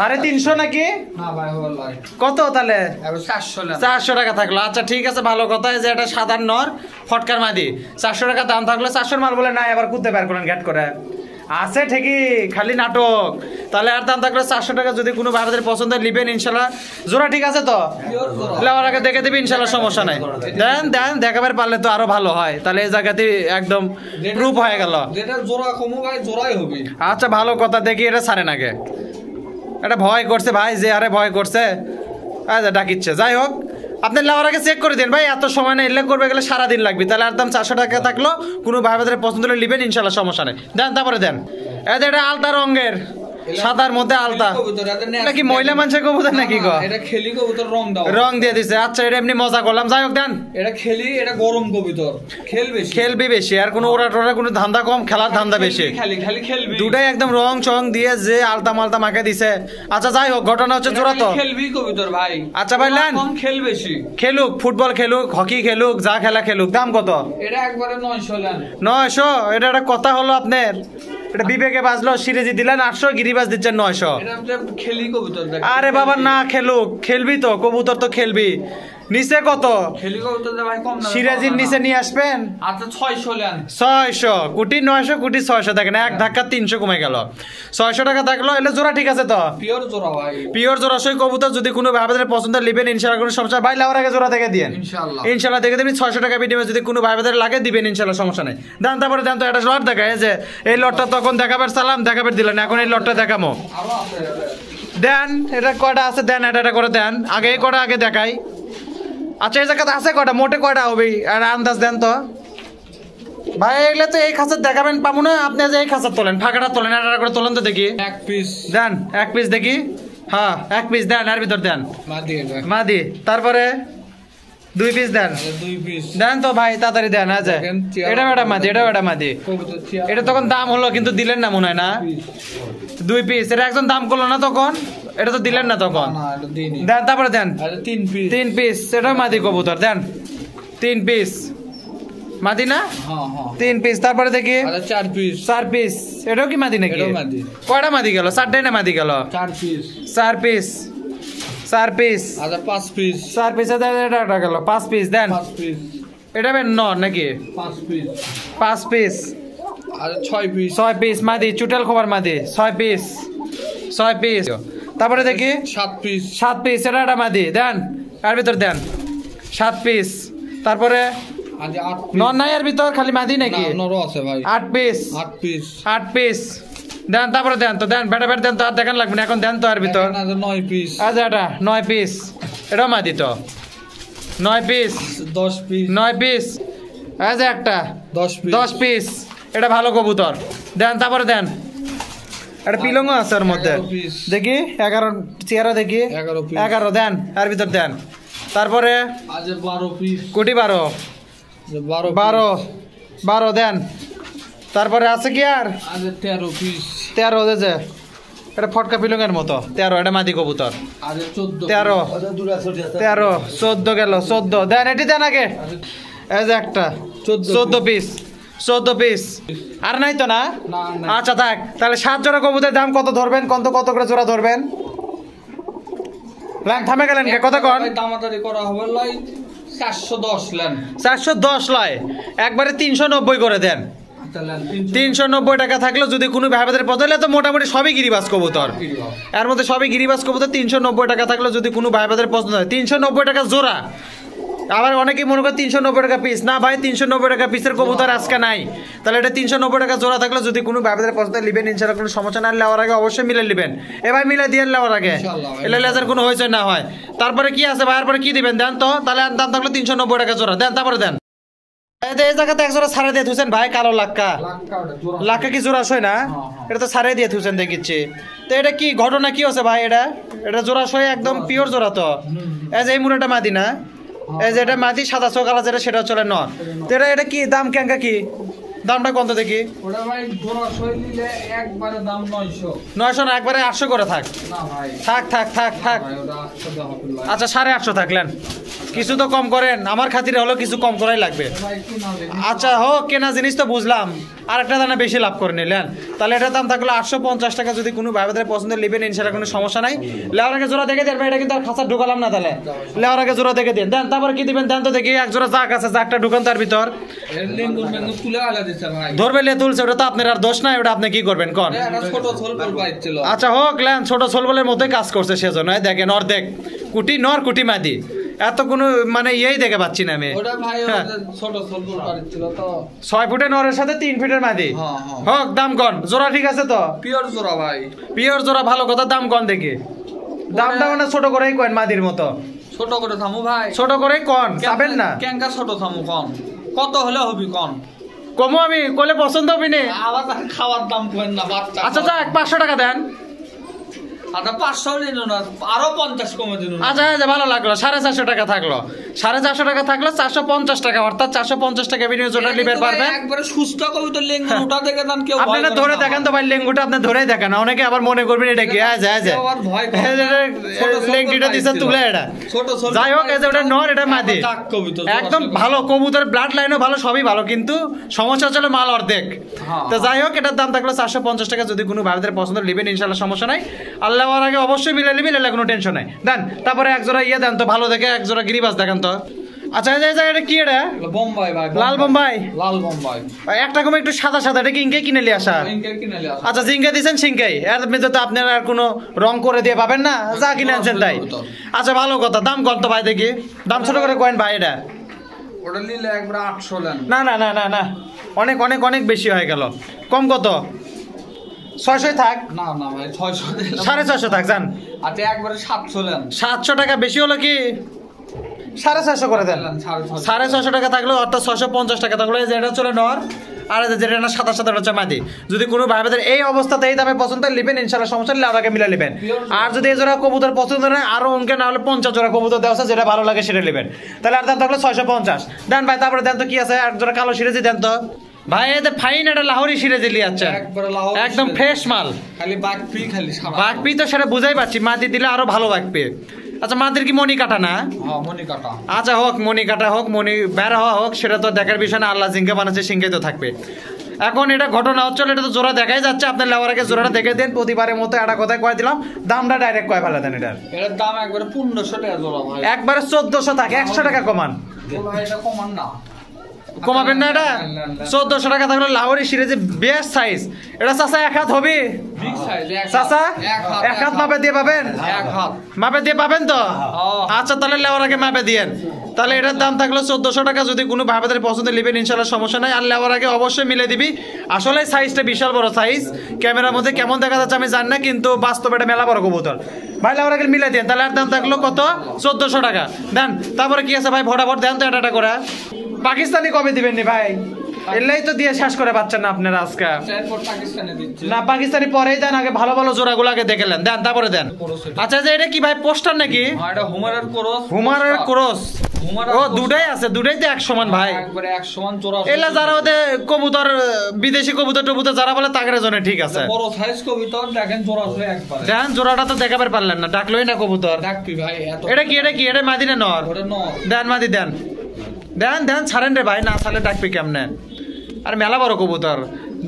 350 নাকি? না ভাই ওয়াল্লাহি কত তাহলে? 400 লেন। 400 টাকা থাকলো। আচ্ছা ঠিক আছে, ভালো কথা। যে এটা সাধারণ নর ফটকার মাদি 400 টাকা দাম থাকলো। 400 মাল বলে না, এবার কুদতে পার করেন গ্যাট করে আছে ঠিকই, খালি নাটক। তাহলে আর দাম থাকলো 400 টাকা। যদি কোনো ভাইদের পছন্দ নিবেন ইনশাল্লাহ। জোড়া ঠিক আছে তো? লেওয়ার আগে দেখে দিবি ইনশাল্লাহ, সমস্যা নাই। দেন দেন দেখাবার পারলে তো আরো ভালো হয়। তাহলে এই জায়গাতে একদম প্রুফ হয়ে গেল। যেটা জোড়া কমু ভাই জোড়াই হবে। আচ্ছা ভালো কথা, দেখি এটা ছাড়েন আগে। এটা ভয় করছে ভাই, যে আরে ভয় করছে আচ্ছা ডাকিচ্ছে। যাই হোক, আপনি লেওয়ার আগে চেক করে দেন ভাই, এত সময় না, এলে করবে গেলে সারাদিন লাগবে। তাহলে আর দাম 400 টাকা থাকলো। কোনো ভাই ভাইদের পছন্দ হলে নেবেন ইনশাল্লাহ, সমস্যা নেই। দেন তারপরে দেন। এটা আলতা রঙের, সাদার মধ্যে আলতা নাকি মহিলা মানুষের কবুতর নাকি গো? এটা খেলি কবুতর রং দাও, রং দিয়ে দিছে। আচ্ছা এটা এমনি মজা করলাম। যাই হোক দেন। এটা খেলি, এটা গরম কবুতর, খেলবি বেশি। আর কোনো ওরা টোরা কোনো ধান্দা কম, খেলার ধান্দা বেশি। খালি খেলবি। দুটাই একদম রং চং দিয়ে যে আলতা মালতা মাকে দিছে। আচ্ছা যাই হোক, ঘটনা হচ্ছে জোড়া তো খেলবি কবুতর ভাই। আচ্ছা ভাই নেন, কম খেল বেশি। খেলুক, ফুটবল খেলুক, হকি খেলুক, যা খেলা খেলুক। দাম কত? এটা একবারে 900 লেন। 900? এটা একটা কথা হলো আপনার? এটা বিবেকে বাজলো। সিরিজি দিলেন 800, গিরিবাজ দিচ্ছেন 900। খেলি কবুতর। আরে বাবা না, খেলুক, খেলবি তো কবুতর তো খেলবি। নিচে কত? খেলি কবুতর ভাই কম না, সিরাজির নিচে নিয়ে আসবেন। আচ্ছা 600 লেন। 600 কোটি 900 কোটি 600, দেখেন এক ধাক্কা 300 কমে গেল। 600 টাকা থাকলো। এলে জোড়া ঠিক আছে তো? পিওর জোড়া ভাই, পিওর জোড়া সই কবুতর। যদি কোনো ভাইদের পছন্দ নেবেন ইনশাআল্লাহ, কোনো সমস্যা ভাই লেওয়ার আগে জোড়া থেকে দিয়েন ইনশাআল্লাহ দেখে দেবেন। 600 টাকা বিনিময়ে যদি কোনো ভাইদের লাগে দিবেন ইনশাআল্লাহ, সমস্যা নেই। দেন তারপরে দেন তো। একটা লট দেখায় যে এই লটটা তখন দেখাবার সালাম দেখাবার দিলেন, এখন এই লটটা দেখামো। দেন এটা কয়টা আছে দেন, এটা করে দেন। আগে এই কটা আগে দেখাই। আচ্ছা এই জায়গাতে আছে কয়টা, মোটে কয়টা হবে আর আন্দাজ দেন তো ভাই। এগুলো তো এই খাঁচার দেখাবেন পাবো না। আপনি যে এই খাঁচার তোলেন, ফাঁকাটা তোলেন, এটা করে তোলেন তো দেখি। এক পিস দেন, এক পিস দেখি। হ্যাঁ এক পিস দেন, এর ভিতর দেন মাদি। তারপরে 2 পিস দেন। 2 পিস দেন তো ভাই, তাড়াতাড়ি দেন। আচ্ছা এটা বেটা মাদি, এটা বেটা মাদি। এটা তখন দাম হলো কিন্তু দিলেন না মনে হয় না? 2 পিস। এটা একজন দাম করলো না তখন? এটা তো দিলেন না তখন। দেন তারপরে দেন 3 পিস। এটা মাদি কবুতর। দেন 3 পিস মাদি না? 3 পিস। তারপরে দেখি 4 পিস। 4 পিস। এটাও কি মাদি নাকি? কয়টা মাদি গেল? 4টাই না মাদি গেল? 4 পিস। 4 পিস। 4 পিস। আচ্ছা 5 পিস। 4 পিস এটা গেল 5 পিস। দেন 5 পিস। এটা বেন নর নাকি? 5 পিস। 5 পিস। আচ্ছা 6 পিস। 6 পিস মাদি, চুটেল খবর মাদি। 6 পিস। 6 পিস। তারপরে দেখি 7 পিস। 7 পিস। এটা মাদি। দেন এর ভিতর দেন 7 পিস। তারপরে আজ 8 নর নাই এর ভিতর, খালি মাদি নাকি? নরও আছে ভাই। 8 পিস। 8 পিস। 8 পিস। দেন তারপরে দেন তো। দেন বেটা দেন তো, আর দেখান লাগবে না এখন। দেন তো এর ভিতর। 9 পিস। আচ্ছা এটা 9 পিস। এটাও মাদি তো। 9 পিস। 10 পিস। 9 পিস। আচ্ছা একটা 10 পিস। 10 পিস। এটা ভালো কবুতর। দেন তারপরে দেন। এটা পিলং আছে ওর মধ্যে। 11 পিস। দেখি 11 চেহারা দেখি। 11 পিস। 11 দেন এর ভিতর দেন। তারপরে আজ 12 পিস। কোটি 12। 12 দেন। তারপরে আছে কি আর? আজ 13 পিস। 13 দেছে। এটা ফটকা পিলং এর মতো। 13 এটা মাদি কবুতর। আজ 14। 13 14 গেল। 14 দেন। এটি দেন আগে। এই যে একটা 14 পিস। 14 পিস। আর নাই তো না? আচ্ছা থাক। তাহলে 7 জোড়া কবুতরের দাম কত ধরবেন? কত করে জোড়া ধরবেন? লাইন থামে গেলেন কে? কত কোন? দামাদারি করা হবে লাই 410 লেন। 410 লয়, একবারে 390 করে দেন। 390 টাকা থাকলে যদি কোনো ভাইবাদের পছন্দ হলে তো মোটামুটি সবই গিরিবাজ কবুতর। এর মধ্যে সবই গিরিবাজ কবুতর। 390 টাকা থাকলে যদি কোনো ভাইবাদের পছন্দ হয় 390 টাকা জোড়া। আবার অনেকেই মনে করে 390 টাকা পিস। না ভাই, 390 টাকা পিসের কবুতর আজকে নাই। তাহলে এটা 390 টাকা জোড়া থাকলে যদি কোনো ভাইবাদের পছন্দ নেবেন ইনশাআল্লাহ, কোনো সমস্যা না। নেওয়ার আগে অবশ্যই মিলে নেবেন। এ ভাই মিলে দিয়ে নেওয়ার আগে এলে লেজার কোনো হয়েছে না হয়। তারপরে কি আছে ভাই? এরপরে কি দিবেন দেন তো। তাহলে দাম থাকলো 390 টাকা জোড়া। দেন তারপরে দেন। এই জায়গাতে এক জোড়া ছাড়ে দিয়ে থুছেন ভাই, কালো লাক্কা। লাক্কা কি জোড়া সই না? এটা তো ছাড়ে দিয়ে থুছেন দেখিচ্ছি। তো এটা কি ঘটনা কি হচ্ছে ভাই? এটা জোড়া সই একদম পিওর জোড়া তো। এই যে এই মুড়াটা মাদি না? এই যে এটা মাদি, সাদা চোকালা যেটা সেটা চলে নর। তো এটা কি দাম কেঙ্কা কি? দামটা কত দেখি? ওটা ভাই জোড়া সই নিলে একবারে দাম 900। 900 না, একবারে 800 করে থাক। না ভাই থাক। ভাই ওটা 800 দাম হবে। আচ্ছা 850 থাকলেন। কিছু তো কম করেন, আমার খাতিরে হলো কিছু কম করাই লাগবে। আচ্ছা হোক, কেনা জিনিস তো বুঝলাম, আর একটা দানা বেশি লাভ করে নিলেন, তাহলে এটার দাম থাকলো 850 টাকা। যদি কোনো ভাই বোনের পছন্দের নেবেন ইনশাআল্লাহ কোনো সমস্যা নাই। লেওয়ার আগে জোড়া দেখে দেন ভাই, এটা কিন্তু আর খাঁচা ঢুকালাম না, তাহলে লেওয়ার আগে জোড়া দেখে দেন। দেন তারপর কি দিবেন দেন তো দেখি। এক জোড়া জাক আছে, জাকটা ঢুকান তার ভিতর, ধরবে লে তুলছে, ওটা তো আপনার আর দোষ নাই, ওটা আপনি কি করবেন কোন। আচ্ছা হোক লেন, ছোট ছোলবলের মধ্যে কাজ করছে সেজন্য দেখেন অর্ধেক কুটি নর কুটি মাদি, এত কোনো মানে ইয়েই দেখে পাচ্ছি না আমি। 6 ফুটের নরের সাথে 3 ফিটের মাদি। হোক দাম কন, জোড়া ঠিক আছে তো? পিওর জোড়া ভাই, পিওর জোড়া, ভালো কথা। দাম কন দেখি, দামটা মানে ছোট করেই কয়েন মাদির মতো, ছোট করে থামু ভাই, ছোট করেই কন, চাবেন না কেঙ্কা ছোট থামু কন, কত হলে হবি কন? কমো আমি কলে পছন্দ হবি না, আবার খাওয়ার দাম করেন না বাচ্চা। আচ্ছা যাক 500 টাকা দেন। আচ্ছা 500 দিন না, আরো 50 কমে দিন। আচ্ছা ভালো লাগলো, 450 টাকা থাকলো, 450 টাকা থাকলো 450 টাকা, অর্থাৎ 450 টাকা বিনিয়োগ জোড়া নিতে পারবেন। একবারে সুস্থ কবি তো লেঙ্গু ওটা দেখে দেন কেউ, আপনারা ধরে দেখেন তো ভাই, লেঙ্গুটা আপনি ধরেই দেখেন, অনেকে আবার মনে করবেন এটা কি আজ আবার ভয় করে লেঙ্গিটা দিছে তুলে, এটা ছোট ছোট যাই হোক, এই যে ওটা নর এটা মাদি, একদম ভালো কবুতর, ব্লাড লাইনও ভালো, সবই ভালো, কিন্তু সমস্যা হচ্ছে মাল অর্ধেক। তো যাই হোক, এটার দাম থাকলো 450 টাকা। যদি কোনো ভাইদের পছন্দ নেবেন ইনশাআল্লাহ সমস্যা নাই, আল্লাহ আর আগে অবশ্যই মিলে নিবি, এলে কোনো টেনশন নাই। দেন তারপরে এক জোড়া ইয়ে দেন তো ভালো দেখে, এক জোড়া গিরিবাস দেখান তো। আচ্ছা এটা কি, এটা বোম্বাই ভাই, লাল বোম্বাই, লাল বোম্বাই একটা কমে একটু সাদা সাদা, এটা কি ইনকে কিনে নিয়ে আসা? আচ্ছা জিঙ্কে দিয়েছেন সিঙ্কাই, এর মধ্যে তো আপনারা আর কোনো রং করে দিয়ে পাবেন না, যা কিনে আনছেন তাই। আচ্ছা ভালো কথা, দাম কত ভাই দেখি, দাম ছোট করে কয়েন ভাই। এটা ওটা নিলে একবার 800 নেন। না না না না না, অনেক অনেক অনেক বেশি হয়ে গেল, কম কত? 600 থাক। না না ভাই 600 650 থাক জান। আচ্ছা একবারে 700 নেন। 700 টাকা বেশি হলো কি, 450 করে দেন। 650 টাকা থাকলো, অর্থাৎ 650 টাকা থাকলো। যেটা চলে নর, আর যেটা না সাদা সাদা হচ্ছে মাদি। যদি কোনো ভাই বোনের এই অবস্থাতে এই দামে পছন্দ নেবেন ইনশাআল্লাহ সমস্যা নেই, আগে মিলে নেবেন। আর যদি এই জোড়া কবুতর পছন্দ নয়, আরো অঙ্কে না হলে 50 জোড়া কবুতর দেওয়া আছে, যেটা ভালো লাগে সেটা নেবেন, তাহলে আর দাম থাকলো 650। দেন ভাই, তারপরে দেন তো কি আছে, এক জোড়া কালো সিরাজি দেন তো ভাই। এতে ফাইন একটা লাহোরি সিরাজি লিয়ে আছে, একদম ফ্রেশ মাল, খালি বাকপি, খালি সাদা বাকপি। তো সেটা বুঝাই পাচ্ছি, মাদি দিলে আরো ভালো বাকপি। আচ্ছা মাদের কি মনি কাটা না? হ্যাঁ মনি কাটা। আচ্ছা হোক, মনি কাটা হোক, মনি বের হওয়া হোক, সেটা তো দেখার বিষয় না, আল্লাহ জিঙ্কে বানাচ্ছে সিংকে তো থাকবে। এখন এটা ঘটনা হচ্ছে, এটা তো জোড়া দেখাই যাচ্ছে, আপনার লেওয়ার আগে জোড়াটা দেখে দেন। প্রতিবারের মতো একটা কথায় কয়ে দিলাম, দামটা ডাইরেক্ট কয়ে ফেলে দেন। এটার দাম একবারে 1500 টাকা জোড়া ভাই, একবারে 1400 থাকে, 100 টাকা কমান। ভাই এটা কমান না, কমাবেন না? এটা 1400 টাকা থাকলে লাহোরি সিরিজে বেস্ট সাইজ। এটা চাচা এক হাত হবে, চাচা এক হাত মাপে দিয়ে পাবেন, মাপে দিয়ে পাবেন তো? আচ্ছা তাহলে লেওয়ার আগে মাপে দিয়েন। তাহলে এটার দাম থাকলো 1400 টাকা। যদি কোনো ভাইদের পছন্দ নেবেন ইনশাআল্লাহ সমস্যা নাই, আর লেওয়ার আগে অবশ্যই মিলে দিবি। আসলে সাইজটা বিশাল বড় সাইজ, ক্যামেরার মধ্যে কেমন দেখা যাচ্ছে আমি জানি না, কিন্তু বাস্তবে এটা মেলা বড় কবুতর ভাই। লেওয়ার আগে মিলে দেন, তাহলে এর দাম থাকলো কত? 1400 টাকা। দেন তারপরে কি আছে ভাই, ভোটাভোট দেন তো এটা করে। পাকিস্তানি কবে দিবেন নি ভাই? এলাই তো দিয়ে শেষ করে পাচ্ছেন না আপনারা আজকে। না পাকিস্তানি পরেই দেন, আগে ভালো ভালো জোড়াগুলো আগে দেখলেন, দেন তারপরে দেন। আচ্ছা যে এটা কি ভাই পোস্টার নাকি? হুমারের ক্রস, হুমারের ক্রস। ও দুটাই আছে, দুটাই তো এক সমান ভাই, একবারে এক সমান জোড়া। এলা যারা ওদের কবুতর, বিদেশি কবুতর টবুতর যারা বলে তাদের জন্য ঠিক আছে। বড় সাইজ কবুতর দেখেন, জোড়া আছে একবার। দেন জোড়াটা তো দেখাবার পারলেন না, ডাকলোই না কবুতর। ডাকবি ভাই এত। এটা কি, এটা কি, এটা মাদি না নর? ওটা নর। দেন মাদি দেন, দেন দেন ছাড়েন রে ভাই, না ছাড়লে ডাকবি কেমনে? আর মেলা বড় কবুতর,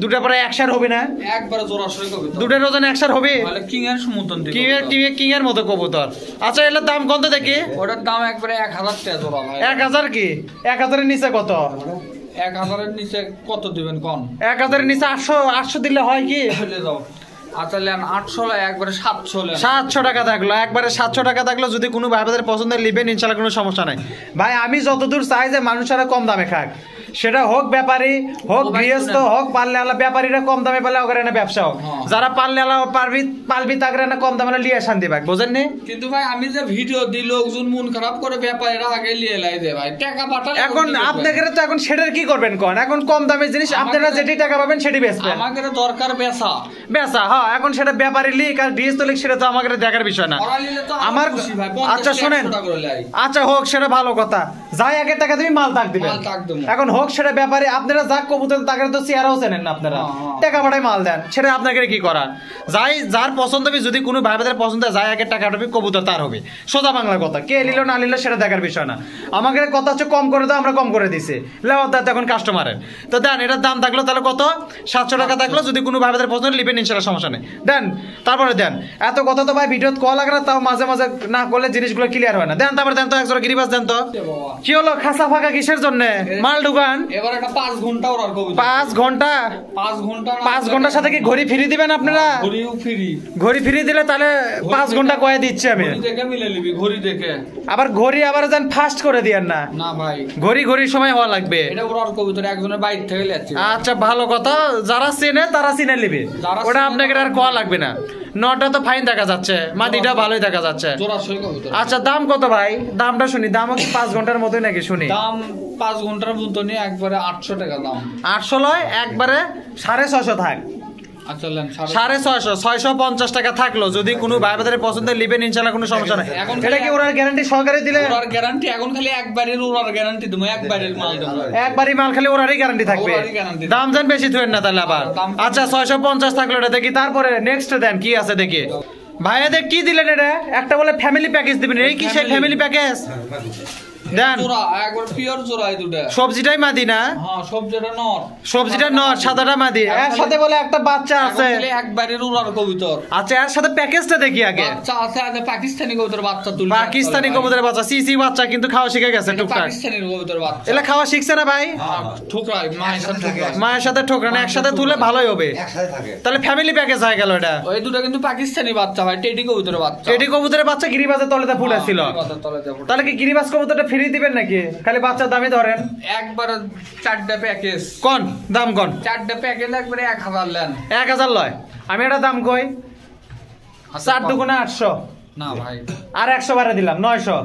দুটা পরে একসার হবে না? একবারে জোড়াশয় কবুতর, দুটার ওজন একসার হবে, মানে কিং এর সমতুল্য, কিং এর মতো কবুতর। আচ্ছা এর দাম কত দেখি? ওটার দাম একবারে 1000 টাকা জোড়া ভাই। 1000 কি? 1000 এর নিচে কত? 1000 এর নিচে কত দিবেন কোন? 1000 এর নিচে 800 দিলে হয় কি? চলে যাও। আচ্ছা লেন 800 একবারে 700 লেন। 700 টাকা থাকলো, একবারে 700 টাকা থাকলো। যদি কোনো ভাইদের পছন্দের নেবেন ইনশাআল্লাহ কোনো সমস্যা নাই ভাই। আমি যতদূর চাই যে মানুষেরা কম দামে খাক, সেটা হোক ব্যাপারী হোক গৃহস্থ হোক, পাললে আলা ব্যাপারীরা কম দামে পালে ওখানে না ব্যবসা হোক, যারা পাললে আলা পালবি তাগরে না কম দামে লিয়ে শান্তি পাক, বুঝেন নি? কিন্তু ভাই আমি যে ভিডিও দিই, লোকজন মন খারাপ করে, ব্যাপারীরা আগে লিয়ে লাই দে ভাই, টাকা পাঠালে। এখন আপনাদের তো এখন সেটার কি করবেন কোন? এখন কম দামের জিনিস আপনারা যেটি টাকা পাবেন সেটি বেচবেন। আমাদের দরকার বেচা, বেচা। হ্যাঁ এখন সেটা ব্যাপারী লিক আর গৃহস্থ লিক সেটা তো আমাকে দেখার বিষয় না আমার। আচ্ছা শোনেন, আচ্ছা হোক সেটা ভালো কথা, যাই আগে টাকা দিবি মাল তাক দিবেন। এখন হোক সেটা ব্যাপারী, আপনারা যা কবুতর তাকে তো চেয়ারও চেনেন না, আপনারা টাকা পাঠায় মাল দেন, সেটা আপনাকে কি করার। যাই যার পছন্দ হবে, যদি কোনো ভাই বোনের পছন্দ হয়, যাই আগে টাকা পাঠাবি কবুতর তার হবে, সোজা বাংলা কথা। কে নিল না নিল সেটা দেখার বিষয় না, আমাকে কথা হচ্ছে কম করে দাও, আমরা কম করে দিছি, লেওয়ার দাঁত এখন কাস্টমারের তো দেন। এটার দাম থাকলো তাহলে কত, 700 টাকা থাকলো, যদি কোনো ভাই বোনের পছন্দ লিবেন ইনশাআল্লাহ, সমস্যা নেই, দেন। তারপরে দেন, এত কথা তো ভাই ভিডিওতে কল লাগে না, তাও মাঝে মাঝে না করলে জিনিসগুলো ক্লিয়ার হয় না। দেন তারপরে দেন তো একজোড়া গিরিবাস দেন তো। কি হলো খাসা ফাঁকা কিসের জন্য, মাল ঢুকান। এবার একটা 5 ঘন্টা অর্ডার করব। 5 ঘন্টা 5 ঘন্টার সাথে কি ঘড়ি ফ্রি দিবেন আপনারা? ঘড়িও ফ্রি। ঘড়ি ফ্রি দিলে তাহলে 5 ঘন্টা কয়ে দিচ্ছি আমি। ঘড়ি দেখে মিলে নিবি, ঘড়ি দেখে। আবার ঘড়ি আবার যেন ফাস্ট করে দিয়েন না। না ভাই, ঘড়ির সময় হওয়া লাগবে। এটা অর্ডার করব তোর একজনের বাইরে থেকে লেছে। আচ্ছা ভালো কথা, যারা চেনে তারা চিনে নেবে, ওটা আপনাকে আর কোয়া লাগবে না। নটা তো ফাইন দেখা যাচ্ছে, মাটিটা ভালোই দেখা যাচ্ছে। আচ্ছা দাম কত ভাই, দামটা শুনি, দাম 5 ঘন্টার মতোই নাকি শুনি? দাম 5 ঘন্টার মতো নিয়ে একবারে 800 টাকা দাম। 800 লয়, একবারে 650 থাক। আচ্ছা 650, 650 টাকা থাকলো, যদি কোনো ভাই বাজারে পছন্দ লিবেন ইনশাআল্লাহ, কোনো সমস্যা নাই। এটা কি ওরা গ্যারান্টি সহকারে দিলে? ওরার গ্যারান্টি এখন খালি একবারের ওরার গ্যারান্টি তুমি, একবারের মাল দেবো, একবারই মাল খালি ওরারই গ্যারান্টি থাকবে, দাম জান বেশি থুয়েন না তাহলে আবার। আচ্ছা 650 থাকলো, এটা দেখি। তারপরে নেক্সট দেন কি আছে দেখি। ভাইয়াদের কি দিলেন এটা? একটা বলে ফ্যামিলি প্যাকেজ দিবেন, এই কি সেই ফ্যামিলি প্যাকেজ? দেন জোড়া, একবার পিওর জোড়া এই দুটো। সবজিটাই মাদি না? হ্যাঁ সবজিটা নর। সবজিটা নর, সাদাটা মাদি। এর সাথে বলে একটা বাচ্চা আছে, একবারের উড়ার কবুতর। আচ্ছা এর সাথে প্যাকেজটা দেখি আগে। বাচ্চা আছে, আগে পাকিস্তানি কবুতর বাচ্চা তুলি। পাকিস্তানি কবুতরের বাচ্চা, সিসি বাচ্চা, কিন্তু খাওয়া শিখে গেছে টুকটাক। পাকিস্তানি কবুতর বাচ্চা এলা খাওয়া শিখছে না ভাই? ঠোকরাই মায়ের সাথে ঠোকরাই। মায়ের সাথে ঠোকরানো, একসাথে তুলে ভালোই হবে, তাহলে ফ্যামিলি প্যাকেজ হয়ে গেল এটা। ওই দুটো কিন্তু পাকিস্তানি বাচ্চা ভাই, টেডি কবুতরের বাচ্চা। টেডি কবুতরের বাচ্চা গিরিবাজের তলেতে ফুটা ছিল, তাহলে কি গিরিবাজ কবুতরটা ফ্রি দিবেন নাকি খালি বাচ্চার দামই ধরেন? একবার 4টা প্যাকেজ। কোন দাম কোন? 4টা প্যাকেজ একবারে 1000 নেন। 1000 লয়, আমি এটা দাম কই 4 দুগুণে 800। না ভাই, আর 100 বারে দিলাম 900।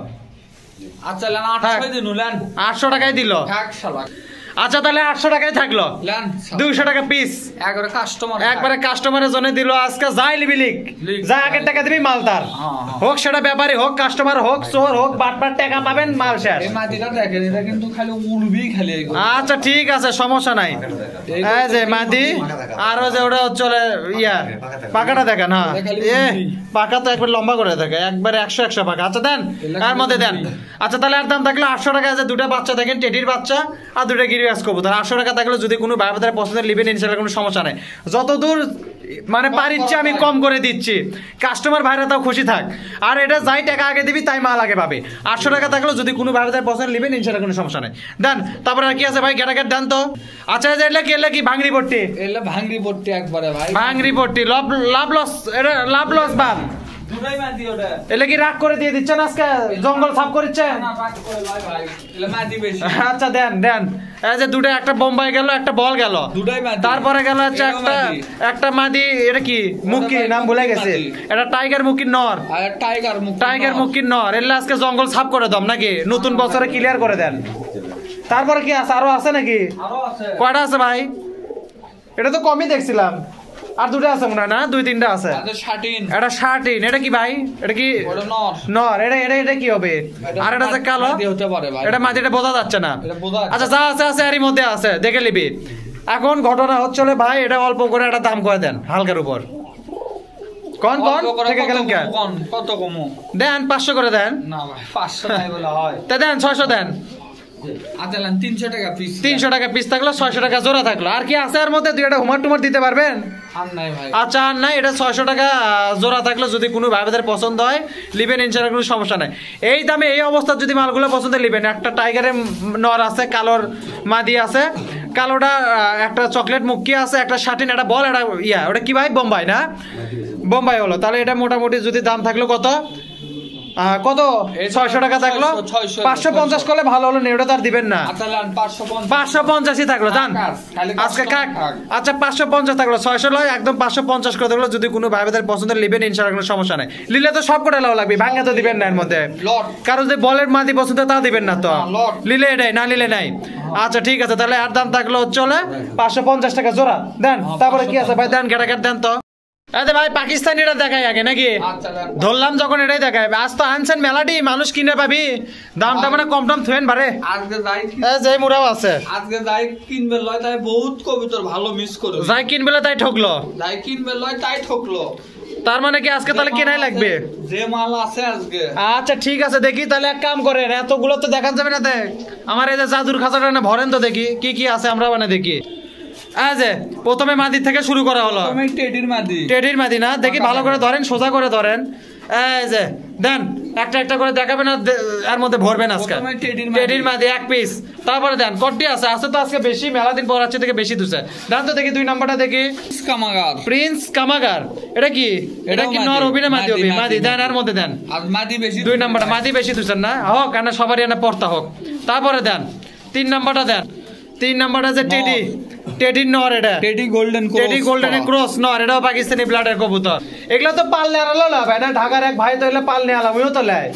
আচ্ছা লেন 800 দিন লেন, 800 টাকায় দিল। থাক শালা। আচ্ছা তাহলে 800 টাকায় থাকলো, লেন 200 টাকা পিস। একবারে কাস্টমার, একবারে কাস্টমারের জন্য দিল আজকে। যাই লিবি লিক, যা আগের টাকা দিবি মাল তার, হোক সেটা ব্যাপারী হোক, কাস্টমার হোক, চোর হোক, বাটবার টাকা পাবেন, মাল শেষ। এই মাটিটা দেখেন, এটা কিন্তু খালি উড়বি খালি। আচ্ছা ঠিক আছে, সমস্যা নাই। এই যে মাদি, আর ওই যে ওটা চলে ইয়া পাকাটা দেখেন। হ্যাঁ এ পাকা তো একবার লম্বা করে থাকে, একবার 100 পাকা। আচ্ছা দেন, এর মধ্যে দেন। আচ্ছা তাহলে আর দাম থাকলো 800 টাকা। আছে দুটা বাচ্চা দেখেন, টেডির বাচ্চা আর দুটা গিরিবাজ কবুতর। 800 টাকা থাকলে যদি কোনো ভাই বোনের পছন্দের লিবেন ইনশাআল্লাহ, কোনো সমস্যা নেই। যতদূর মানে পারিচ্ছে আমি কম করে দিচ্ছি, কাস্টমার ভাইরা তাও খুশি থাক। আর এটা যাই টাকা আগে দিবি তাই মাল আগে পাবে। 800 টাকা থাকলে যদি কোনো ভাই বোনের পছন্দ লিবেন ইনশাআল্লাহ, কোনো সমস্যা নেই। দেন তারপরে আর কি আছে ভাই, গেটাগেট দেন তো। আচ্ছা এটা কি ভাঙড়ি পট্টি? এলা ভাঙড়ি পট্টি একবারে ভাই, ভাঙড়ি পট্টি। লাভ লস, এটা লাভ লস বাদ দুটাই মাদি ওটা। এলে কি রাগ করে দিয়ে দিচ্ছেন আজকে, জঙ্গল সাফ করছেন? না রাগ করে ভাই ভাই, এলা মাদি বেশি। আচ্ছা দেন দেন। এই যে দুটো, একটা বোম্বাই গেল, একটা বল গেল, দুটাই মাদি। তারপরে গেল হচ্ছে একটা মাদি। এটা কি মুক্কি, নাম ভুলে গেছে। এটা টাইগার মুক্কির নর, আর টাইগার মুক্কির নর। এলে আজকে জঙ্গল সাফ করে দাম নাকি, নতুন বছরে ক্লিয়ার করে দেন। তারপরে কি আছে, আরো আছে নাকি? আরো আছে। কয়টা আছে ভাই? এটা তো কমই দেখছিলাম, আর দুটো আছে মনে হয় না, 2-3টা আছে। এটা 13। এটা কি ভাই? এটা কি নর? এটা কি হবে? আর এটা যে কালো, এটা মাটিটা বোঝা যাচ্ছে না। আচ্ছা যা আছে আছে এরই মধ্যে আছে, দেখে নিবি। এখন ঘটনা হচ্ছে ভাই, এটা অল্প করে একটা দাম করে দেন হালকার উপর। কোন থেকে গেলেন কেন? কত কমো দেন 500 করে দেন। না ভাই 500 নাই বলা হয়, তা দেন 600 দেন। আচ্ছা 300 টাকা পিস। 300 টাকা পিস থাকলো, 600 টাকা জোড়া থাকলো। আর কি আছে এর মধ্যে? 2টা হুমার টুমার দিতে পারবেন? আর নাই ভাই। আচ্ছা আর নাই, এটা 600 টাকা জোড়া থাকলো, যদি কোনো ভাইদের পছন্দ হয় লিবেন ইনশাআল্লাহ, কোনো সমস্যা নাই। এই দামে এই অবস্থা যদি মালগুলো পছন্দ লিবেন। একটা টাইগারের নর আছে, কালোর মাদি আছে, কালোটা একটা চকলেট মুক্কি আছে, একটা শাটিন, একটা বল, একটা ইয়া, ওটা কি ভাই? বোম্বাই না? বোম্বাই হলো। তাহলে এটা মোটামুটি যদি দাম থাকলো কত 600 টাকা থাকলো। 550 করলে ভালো হলো, নেওটা তার দিবেন না। 550ই থাকলো জান আজকে কাক। আচ্ছা 550 থাকলো, 600 লয়, একদম 550 করে থাকলো। যদি কোনো ভাই বোনের পছন্দের লিবেন ইনশাআল্লাহ, কোনো সমস্যা নাই। লিলে তো সব করে লাও লাগবে, ভাঙা তো দিবেন না এর মধ্যে। কারণ যে বলের মাদি পছন্দ তা দিবেন না তো, লিলে এটাই, না লিলে নাই। আচ্ছা ঠিক আছে, তাহলে আর দাম থাকলো চলে 550 টাকা জোড়া দেন। তারপরে কি আছে ভাই? দেন গেটাগেট দেন তো। আরে ভাই পাকিস্তানিরা দেখায় আগে নাকি? ধরলাম যখন এটাই দেখায়। আজ তো আনছেন মেলাটি, মানুষ কিনে পাবি, দামটা মানে কম টম থুয়েন পারে। আজকে যাই যে মুরাও আছে, আজকে যাই কিনবে লয় তাই বহুত কবিতর ভালো মিস করে, যাই কিনবে তাই ঠকলো, যাই কিনবে লয় তাই ঠকলো। তার মানে কি আজকে তাহলে কেনাই লাগবে? যে মাল আছে আজকে। আচ্ছা ঠিক আছে, দেখি তাহলে এক কাম করেন, এতগুলো তো দেখান যাবে না। দেখ আমার এই যে জাদুর খাঁচাটা না ভরেন তো, দেখি কি কি আছে আমরা মানে দেখি। যে প্রথমে মাদি থেকে শুরু করা হলো, টেডির মাদি না, দেখি ভালো করে ধরেন, সোজা করে ধরেন। এই যে দেন একটা একটা করে দেখাবেন, আর এর মধ্যে ভরবেন। আজকে টেডির মাদি এক পিস, তারপরে দেন কটি আছে, আছে তো আজকে বেশি, মেলা দিন পর আছে থেকে বেশি দুছে। দেন তো দেখি 2 নাম্বারটা দেখি, প্রিন্স কামাগার। এটা কি? এটা কি নর হবি না মাদি হবি? মাদি দেন, এর মধ্যে দেন 2 নাম্বারটা, মাদি বেশি দুছেন না হোক, কেন সবারই এনে পড়তা হোক। তারপরে দেন 3 নাম্বারটা দেন, 3 নাম্বারটা যে টেডি নর, এটা টেডি গোল্ডেন ক্রস নর, এটাও পাকিস্তানি ব্লাডের কবুতর। এগুলো তো পালনে আলালো না ভাই, এটা ঢাকার এক ভাই তো এগুলো পালনে আলাম, ওইও তো লাই।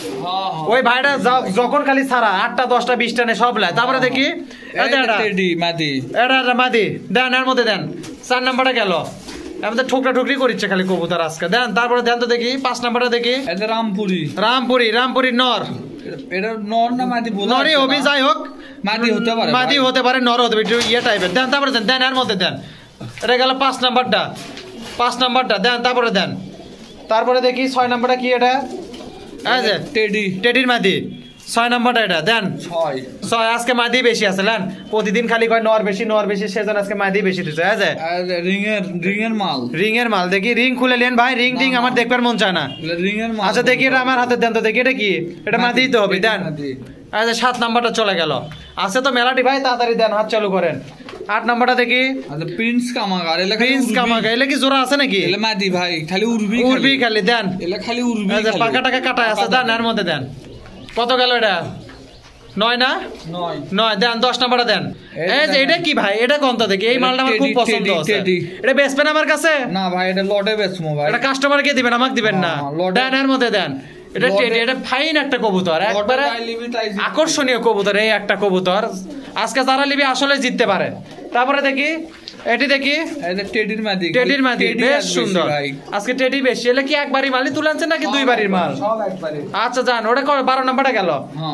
ওই ভাইটা যখন খালি ছাড়া 8টা 10টা 20টা নে সব লাই। তারপরে দেখি এটা মাদি দেন, এর মধ্যে দেন 4 নাম্বারটা গেল। আমাদের ঠোকরা ঠুকরি করিচ্ছে খালি কবুতর আজকে। দেন তারপরে দেন তো দেখি 5 নাম্বারটা দেখি, রামপুরি নর। এটা নর না মাদি? নরই হবি, যাই হোক মাদি হতে পারে, নর হতে পারে, ইয়ে টাইপের। দেন তারপরে দেন এর মধ্যে দেন, এটা গেল 5 নাম্বারটা দেন। তারপরে দেখি 6 নাম্বারটা কি? এটা টেডির মাদি 6 নাম্বারটা, এটা দেন 6। আজকে মাদি বেশি আছে, দেন প্রতিদিন খালি কয় নর বেশি, সেজন্য আজকে মাদি বেশি দিচ্ছে। রিং এর মাল দেখি, রিং খুলে নেন ভাই, রিং আমার দেখবার মন চায় না। আচ্ছা দেখি এটা আমার হাতে দেন তো দেখি, এটা কি? এটা মাদি তো হবে, দেন। আচ্ছা 7 নাম্বারটা চলে গেল, আছে তো মেলাটি ভাই, তাড়াতাড়ি দেন, হাত চালু করেন। 8 নাম্বারটা দেখি, প্রিন্স কামাগার। এলে কি জোড়া আছে নাকি? মাদি ভাই, খালি উড়বি খালি দেন, খালি উড়বি, পাকা টাকা কাটা আছে, দেন এর মধ্যে দেন। কত গেল এটা? 9 না? 9 দেন। 10 নাম্বারটা দেন। এই যে এটা কি ভাই? এটা কোন তো দেখি, এই মালটা আমার খুব পছন্দ আছে। এটা বেচবেন আমার কাছে? না ভাই, এটা লটে বেচমু ভাই। এটা কাস্টমারকে দিবেন, আমাকে দিবেন না। দেন এর মধ্যে দেন। এটা টেডি, এটা ফাইন একটা কবুতর, একবারে আকর্ষণীয় কবুতর। এই একটা কবুতর আজকে যারা লিবি আসলে জিততে পারে। তারপরে দেখি এটি দেখি, টেডির মাদি বেশ সুন্দর। আজকে টেডি বেশি। এলে কি একবারই মালই তুলে আনছেন নাকি 2 বাড়ির মাল? আচ্ছা যান, ওটা 12 নাম্বারটা গেল।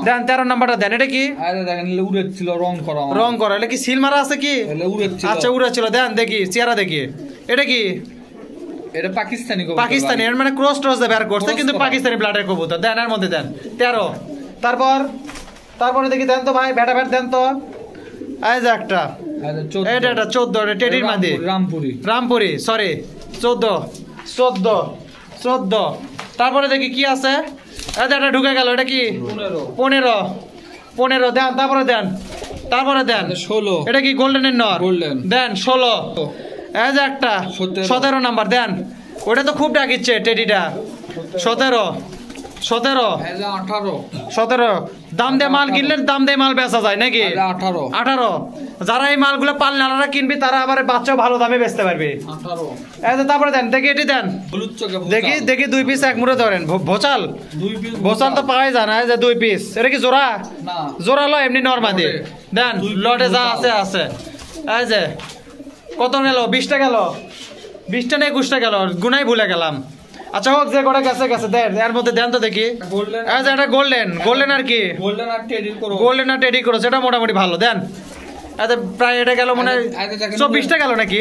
দেন 13 নাম্বারটা দেন। এটা কি? রং করা। এটা কি সিল মারা আছে কি? আচ্ছা উড়েছিল, দেন দেখি চেহারা দেখি। এটা কি? এটা পাকিস্তানি, এর মানে ক্রস বের করছে, কিন্তু পাকিস্তানি ব্লাডের কবুতর। দেন এর মধ্যে দেন 13। তারপরে দেখি দেন তো ভাই, ব্যাটা দেন তো। এই যে একটা, এটা 14, টেডির মাদি, রামপুরি সরি 14। তারপরে দেখি কি আছে, এটা ঢুকে গেল। এটা কি? 15 দেন। তারপরে দেন 16। এটা কি? গোল্ডেনের নর, দেন 16। এই যে একটা 17 নাম্বার দেন। ওটা তো খুব ডাকিচ্ছে টেডিটা। 17 দাম দিয়ে মাল কিনলে দাম দিয়ে মাল বেচা যায় নাকি? 18 যারা এই মালগুলো পালনারা কিনবি তারা আবার বাচ্চাও ভালো দামে বেচতে পারবে। তারপরে দেন দেখি, এটি দেন দেখি 2 পিস এক মুড়ে ধরেন। ভোচাল তো পাওয়াই যায় না। যে 2 পিস, এটা কি জোড়া লয় এমনি নরমাদি? দেন লটে যা আছে। এই যে কত গেল? 20টা গেল, 20টা না 21টা গেল, গুনাই ভুলে গেলাম। আচ্ছা হোক, যে কটা গেছে দেন, এর মধ্যে দেন তো দেখি। এটা গোল্ডেন আর কি? গোল্ডেন আর টেডি ক্রস, এটা মোটামুটি ভালো। দেন প্রায় এটা গেল মনে হয় 24টা গেল নাকি?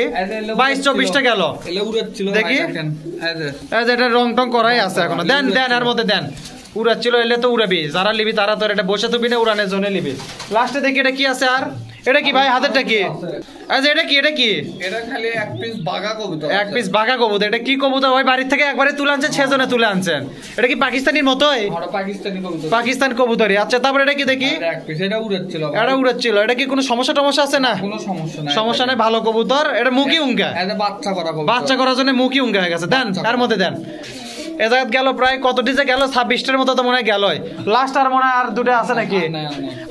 22-24টা গেল দেখি। এটা রং টং করাই আছে এখনো। দেন এর মধ্যে দেন। উড়াচ্ছিল, এলে তো উড়াবি, যারা লিবি তারা তো এটা বসে তুবি না, উড়ানের জন্য লিবি। লাস্টে দেখি এটা কি আছে। আর এটা কি ভাই? হাতেরটা কি? আচ্ছা এটা কি? এটা খালি এক পিস বাঘা কবুতর। এটা কি কবুতর? ওই বাড়ির থেকে একবারে তুলে আনছেন, সেজন্য তুলে আনছেন। এটা কি পাকিস্তানির মতোই? পাকিস্তান কবুতরই। আচ্ছা তারপরে এটা কি দেখি? এটা উড়াচ্ছিল। এটা কি কোনো সমস্যা আছে না? সমস্যা নেই, ভালো কবুতর। এটা মুখি উঙ্গা, বাচ্চা করার জন্য মুখি উঙ্গা হয়ে গেছে। দেন তার মধ্যে দেন। এ জায়গায় গেল প্রায় কতটি যে গেল? 26টার মতো তো মনে হয় গেল। লাস্ট আর মনে হয় আর 2টা আছে নাকি?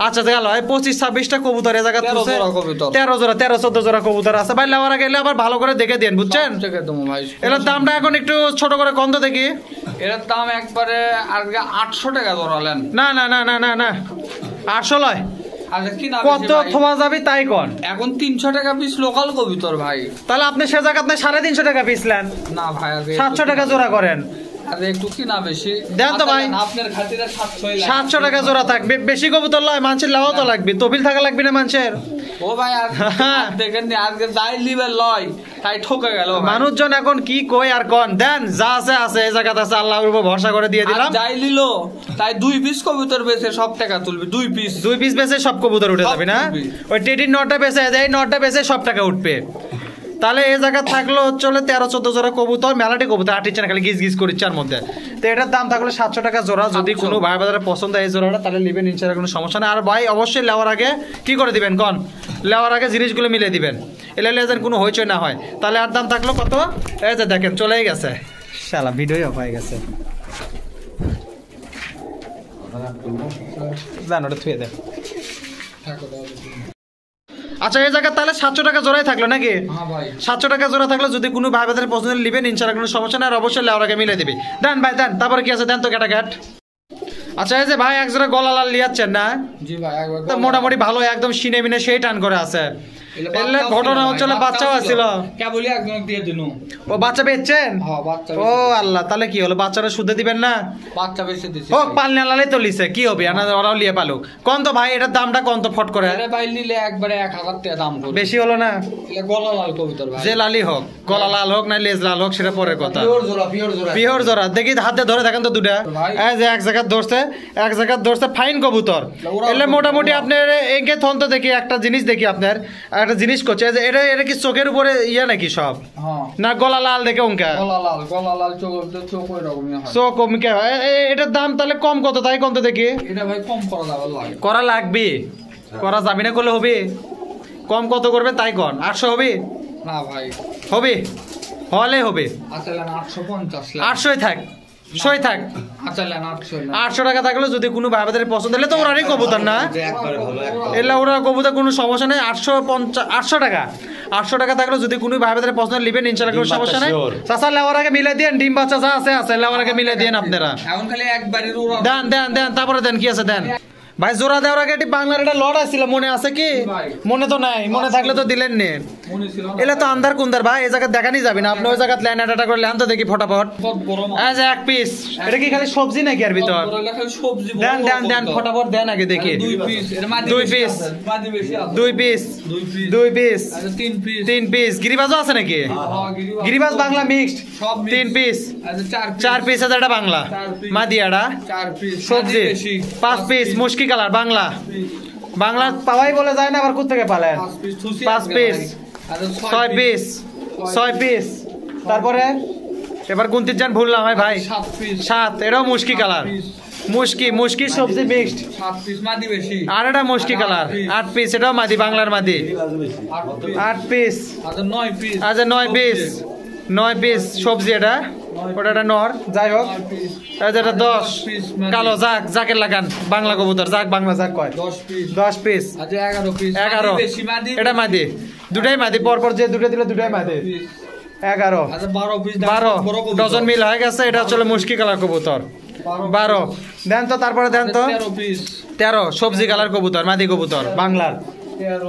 আচ্ছা গেল 25-26টা কবুতর। এ জায়গা 13-14 জোড়া কবুতর আছে ভাই। লেওয়ারা গেলে আবার ভালো করে দেখে দেন, বুঝছেন? এটার দামটা এখন একটু ছোট করে কম তো দেখি। এটার দাম একবারে আজকে 800 টাকা ধরালেন। না 800 লয়। আচ্ছা কি না কত থোয়া যাবে তাই কোন? এখন 300 টাকা পিস লোকাল কবুতর ভাই। তাহলে আপনি সে জায়গা আপনি 350 টাকা পিস নেন। না ভাই 700 টাকা জোড়া করেন। আরে একটু কি না বেশি দেন তো ভাই। আপনার খাতিরে 700 টাকা জোড়া থাকবে। বেশি কবুতর লয় মানুষের লাও তো লাগবে, তফিল থাকা লাগবে না মানুষের। ও ভাই আর দেখেন নি আজকে যাই লিবে লয় তাই ঠকে গেল। মানুষজন এখন কি কই আর কোন দেন যা আছে আছে এই জায়গাতে আছে, আল্লাহর উপর ভরসা করে দিয়ে দিলাম। যাই লিল তাই 2 পিস কবুতর বেচে সব টাকা তুলবে। 2 পিস বেচে সব কবুতর উঠে যাবে না? ওই টেডির নটা বেচে এই নটা বেচে সব টাকা উঠবে। তাহলে এই জায়গা থাকলো হচ্ছে 13-14 জোড়া কবুতর, মেলাটি কবুতর আটিচ্ছে না, খালি গিজ গিজ করিচ্ছে আর মধ্যে। তো এটার দাম থাকলো 700 টাকা জোড়া। যদি কোনো ভাই বাজারে পছন্দ হয় এই জোড়াটা তাহলে নেবেন, ইনশাআল্লাহ কোনো সমস্যা নেই। আর ভাই অবশ্যই লেওয়ার আগে কি করে দিবেন কোন? লেওয়ার আগে জিনিসগুলো মিলিয়ে দিবেন, এলে যেন কোনো হইচই না হয়। তাহলে আর দাম থাকলো কত? এই যে দেখেন চলেই গেছে, শালা ভিডিওই অফ হয়ে গেছে। জান ওটা থুয়ে দেন। আচ্ছা এই জায়গা তাহলে 700 টাকা জোড়াই থাকলো নাকি? 700 টাকা জোড়া থাকলো। যদি কোনো ভাই বাজারে পছন্দ নেবেন ইনশাআল্লাহ কোনো সমস্যা নেই। আর অবশ্যই লেওয়ার আগে মিলে দিবে। দেন ভাই দেন, তারপরে কি আছে দেন তো ক্যাটাক্যাট। আচ্ছা এই যে ভাই এক জোড়া গলা লাল লিয়াচ্ছেন না? জি ভাই একবার তো মোটামুটি ভালো একদম সিনে মিনে সেই টান করে আছে। এলে ঘটনা হচ্ছে বাচ্চাও আছিল। কেবলই একজন দিয়ে দিনু। ও বাচ্চা বেচছেন? হ্যাঁ বাচ্চা। ও আল্লাহ, তাহলে কি হলো? বাচ্চারা শুদ্ধ দিবেন না? বাচ্চা বেচে দিছি। ও পালনে লালে তো লিছে কি হবে? ওরাও লিয়ে পালো। কোন তো ভাই এটার দামটা কোন তো ফট করে? আরে ভাই নিলে একবারে 1000 টাকা দাম করে। বেশি হলো না? এলে গলা লাল কবুতর ভাই। যে লালি হোক, গলা লাল হোক না লেজ লাল হোক সেটা পরের কথা। পিওর জোড়া দেখি হাতে ধরে দেখেন তো দুটা। এই যে এক জায়গা ধরছে ফাইন কবুতর। এলে মোটামুটি আপনার এঁকে থন তো দেখি একটা জিনিস দেখি আপনার একটা জিনিস করছে যে এটা কি চোখের উপরে ইয়া নাকি সব? না গলা লাল দেখে অঙ্কা? গলা লাল চোখ ওই রকমই হয়। চোখ অঙ্কা হয়। এটার দাম তাহলে কম কত তাই কম তো দেখি? এটা ভাই কম করা লাগবে, করা যাবে না করলে হবে? কম কত করবে তাই কন? 800 হবে না ভাই? হবে, হলে হবে। আচ্ছা 850 800ই থাক, 100ই থাক। আচ্ছা 800 টাকা থাকলে যদি কোনো ভাই বাজারে পছন্দ হলে তো ওরারই কবুতর না? এলে ওরা কবুতর কোনো সমস্যা নেই। 800 টাকা থাকলে যদি কোনো ভাই বাজারে পছন্দ নেবেন ইনশাআল্লাহ কোনো সমস্যা নেই। চাচা লেওয়ার আগে মিলে দেন, ডিম বাচ্চা যা আছে লেওয়ার আগে মিলে দেন আপনারা। এখন খালি একবারে দেন তারপরে দেন কি আছে দেন। ভাই জোড়া দেওয়ার আগে বাংলার একটা লড়াই ছিল, মনে আছে কি? মনে তো নাই, মনে থাকলে তো দিলেন নে। এলে তো আন্দার কুন্দার ভাই, এই জায়গা দেখানি যাবে না। আপনি ওই জায়গা ল্যান্ড আটা করে ল্যান তো দেখি ফটাফট। এই যে এক পিস, এটা কি খালি সবজি নাকি আর ভিতর? দেন ফটাফট দেন আগে দেখি। 2 পিস 3 পিস গিরিবাজও আছে নাকি? গিরিবাজ বাংলা মিক্সড 3 পিস 4 পিস আছে। এটা বাংলা মাদিয়াটা সবজি 5 পিস মুশকি কালার বাংলা পাওয়াই বলে যায় না, আবার কোথা থেকে পালেন? 5 পিস 6 পিস। তারপরে এবার গুনতে যান ভুললাম ভাই 7। এটাও মুশকি কালার, মুশকি সবজি মিক্সড 7 পিস মাদি বেশি। আর এটা মুশকি কালার 8 পিস। এটাও মাদি বাংলার মাদি 8 পিস। আচ্ছা 9 পিস সবজি। এটা ওটা একটা নর যাই হোক। এটা 10 কালো জাকের লাগান বাংলা কবুতর বাংলা জাক কয় 10 পিস। 11 এটা মাদি, দুটাই মাদি পরপর যে দুটো দিলে দুটাই মাদি। 11 12 ডজন মিল হয়ে গেছে। এটা হচ্ছে মুশকি কালার কবুতর 12 দেন তো। তারপরে দেন তো 13 সবজি কালার কবুতর মাদি কবুতর বাংলার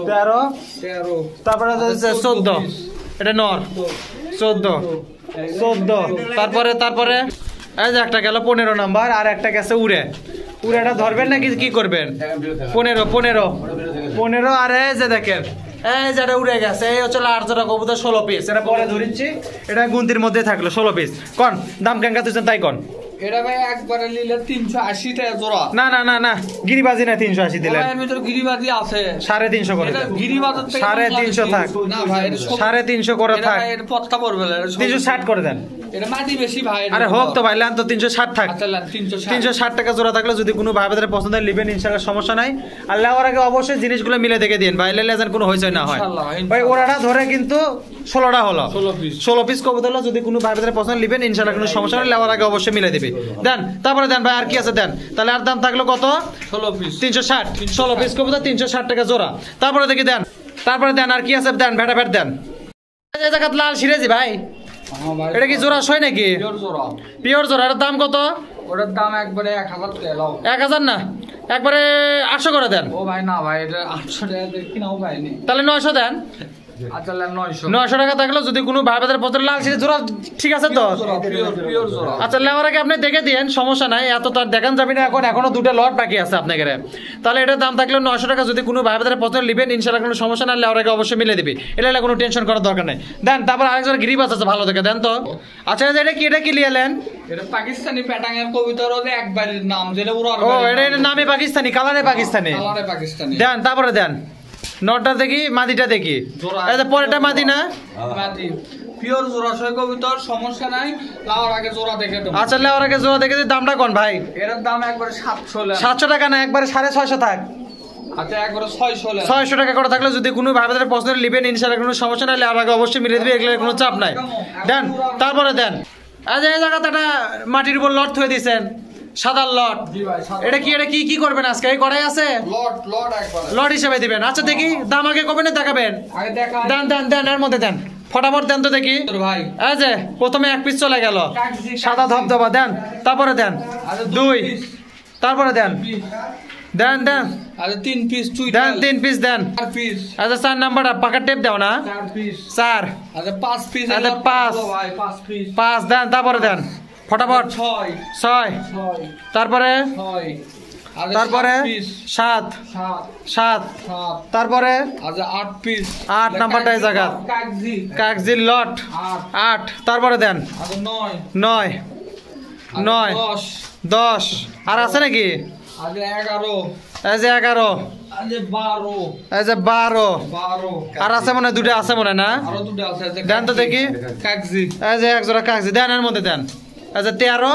13। তারপরে 14 এটা নর 14। তারপরে এই যে একটা গেল 15 নাম্বার, আর একটা গেছে উড়েটা ধরবেন নাকি কি করবেন? 15 আর এই যে দেখেন এই যেটা উড়ে গেছে এই হচ্ছে 8 জোড়া কবুতর 16 পিস। এটা পরে ধরিচ্ছি, এটা গুনতির মধ্যে থাকলো 16 পিস। কোন দাম কেঙ্কা তুইছেন তাই কোন? এটা ভাই একবারে নিলে 380 টাকা জোড়া। না গিরিবাজি না 380 দিলেন। এর ভিতর গিরিবাজি আছে 350 করে দেন। গিরিবাজার থেকে 350 থাক। না ভাই 350 করে থাক। এর পত্তা পড়বে 360 করে দেন। এটা মাটি বেশি ভাই। আরে হোক তো ভাই লান তো 360 থাক। আচ্ছা লান 360 টাকা জোড়া থাকলে যদি কোনো ভাই বাজারে পছন্দ হয় নেবেন ইনশাআল্লাহ সমস্যা নাই। আর লেওয়ার আগে অবশ্যই জিনিসগুলো মিলে দেখে দেন ভাই, লেলে যেন কোনো হইচই না হয় ভাই। ওরাটা ধরে কিন্তু 16টা হলো 16 পিস কবুতর হলো। যদি কোনো ভাই বাজারে পছন্দ নেবেন ইনশাআল্লাহ কোনো সমস্যা নাই, লেওয়ার আগে অবশ্যই মিলে দিবে। দেন তারপরে দেন ভাই আর কি আছে দেন। তাহলে আর দাম থাকলো কত? 16 পিস 360 16 পিস কবুতর 360 টাকা জোড়া। তারপরে দেখি দেন আর কি আছে দেন। ভেটা দেন। এই জায়গা লাল সিরাজি ভাই, এটা কি জোড়া ছয় নাকি? পিওর জোড়া। পিওর জোড়া। এর দাম কত? ওটার দাম একবারে 1000 টাকা। 1000 না একবারে 800 করে দেন। ও ভাই না ভাই, এটা 800 টাকা দিয়ে কিনাও পাইনি। তাহলে 900 দেন। আচ্ছা 900 900 টাকা থাকলো যদি কোনো ভাই বাজারে পত্র লাল সিঁড়ি জোড়া ঠিক আছে তো? পিওর জোড়া। আচ্ছা লেওয়ার আগে আপনি দেখে দিয়েন, সমস্যা নাই, এত তো আর দেখান যাবে না এখন, এখনো 2টা লট বাকি আছে আপনাকে। তাহলে এটার দাম থাকলো 900 টাকা, যদি কোনো ভাই বাজারে পত্র নেবেন ইনশাআল্লাহ কোনো সমস্যা না, লেওয়ার আগে অবশ্যই মিলে দিবি, এটা কোনো টেনশন করার দরকার নেই। দেন তারপর আরেকজন গিরিবাস আছে ভালো দেখে দেন তো। আচ্ছা এটা কি লিয়ালেন? এটা পাকিস্তানি প্যাটাঙের কবিতার ওদের একবারের নাম, যেটা ওরা ও এটা নামে পাকিস্তানি, কালারে পাকিস্তানি। কালারে পাকিস্তানি। দেন তারপরে দেন নটটা দেখি, মাদিটা দেখি। এই পরেরটা মাদি না? মাদি পিওর জোড়া সই কবিতার, সমস্যা নাই। লাওয়ার আগে জোড়া দেখে দেব। আচ্ছা লেওয়ার আগে জোড়া দেখে দিই। দামটা কোন ভাই? এর দাম একবারে 700 700 টাকা না, একবারে 650 থাক। আচ্ছা একবারে 600 600 টাকা করে থাকলে যদি কোনো ভাই বাজারে পছন্দ নেবেন ইনশাআল্লাহ কোনো সমস্যা নাই, লেওয়ার আগে অবশ্যই মিলে দিবে, এগুলোর কোনো চাপ নাই। দেন তারপরে দেন। আজ এই জায়গাতে একটা মাটির উপর লট থুয়ে দিয়েছেন, সাদা লট। এটা কি করবেন আজকে? এই কড়াই আছে, লট হিসেবে দিবেন। আচ্ছা দেখি দাম আগে কবে না দেখাবেন? দেন এর মধ্যে দেন, ফটাফট দেন তো দেখি ভাই। এই যে প্রথমে 1 পিস চলে গেল, সাদা ধবধবা। দেন তারপরে দেন 2, তারপরে দেন দেন আচ্ছা 3 পিস চুই দেন 3 পিস দেন। 4 পিস। আচ্ছা 4 নাম্বারটা পাকা টেপ দাও না। 4 পিস। 4। আচ্ছা 5 পিস। আচ্ছা 5 পিস। 5 দেন, তারপরে দেন ফটাফট 6। তারপরে 7 তারপরে আচ্ছা 8 পিস। 8 নাম্বারটা এই জায়গা কাগজির লট 8। তারপরে দেন 9 10। আর আছে নাকি? আচ্ছা 11। এই যে 11। এই যে 12। আর আছে মনে, 2টা আছে মনে না? দেন তো দেখি। এই যে এক জোড়া কাগজি দেন, এর মধ্যে দেন। এই যে 13।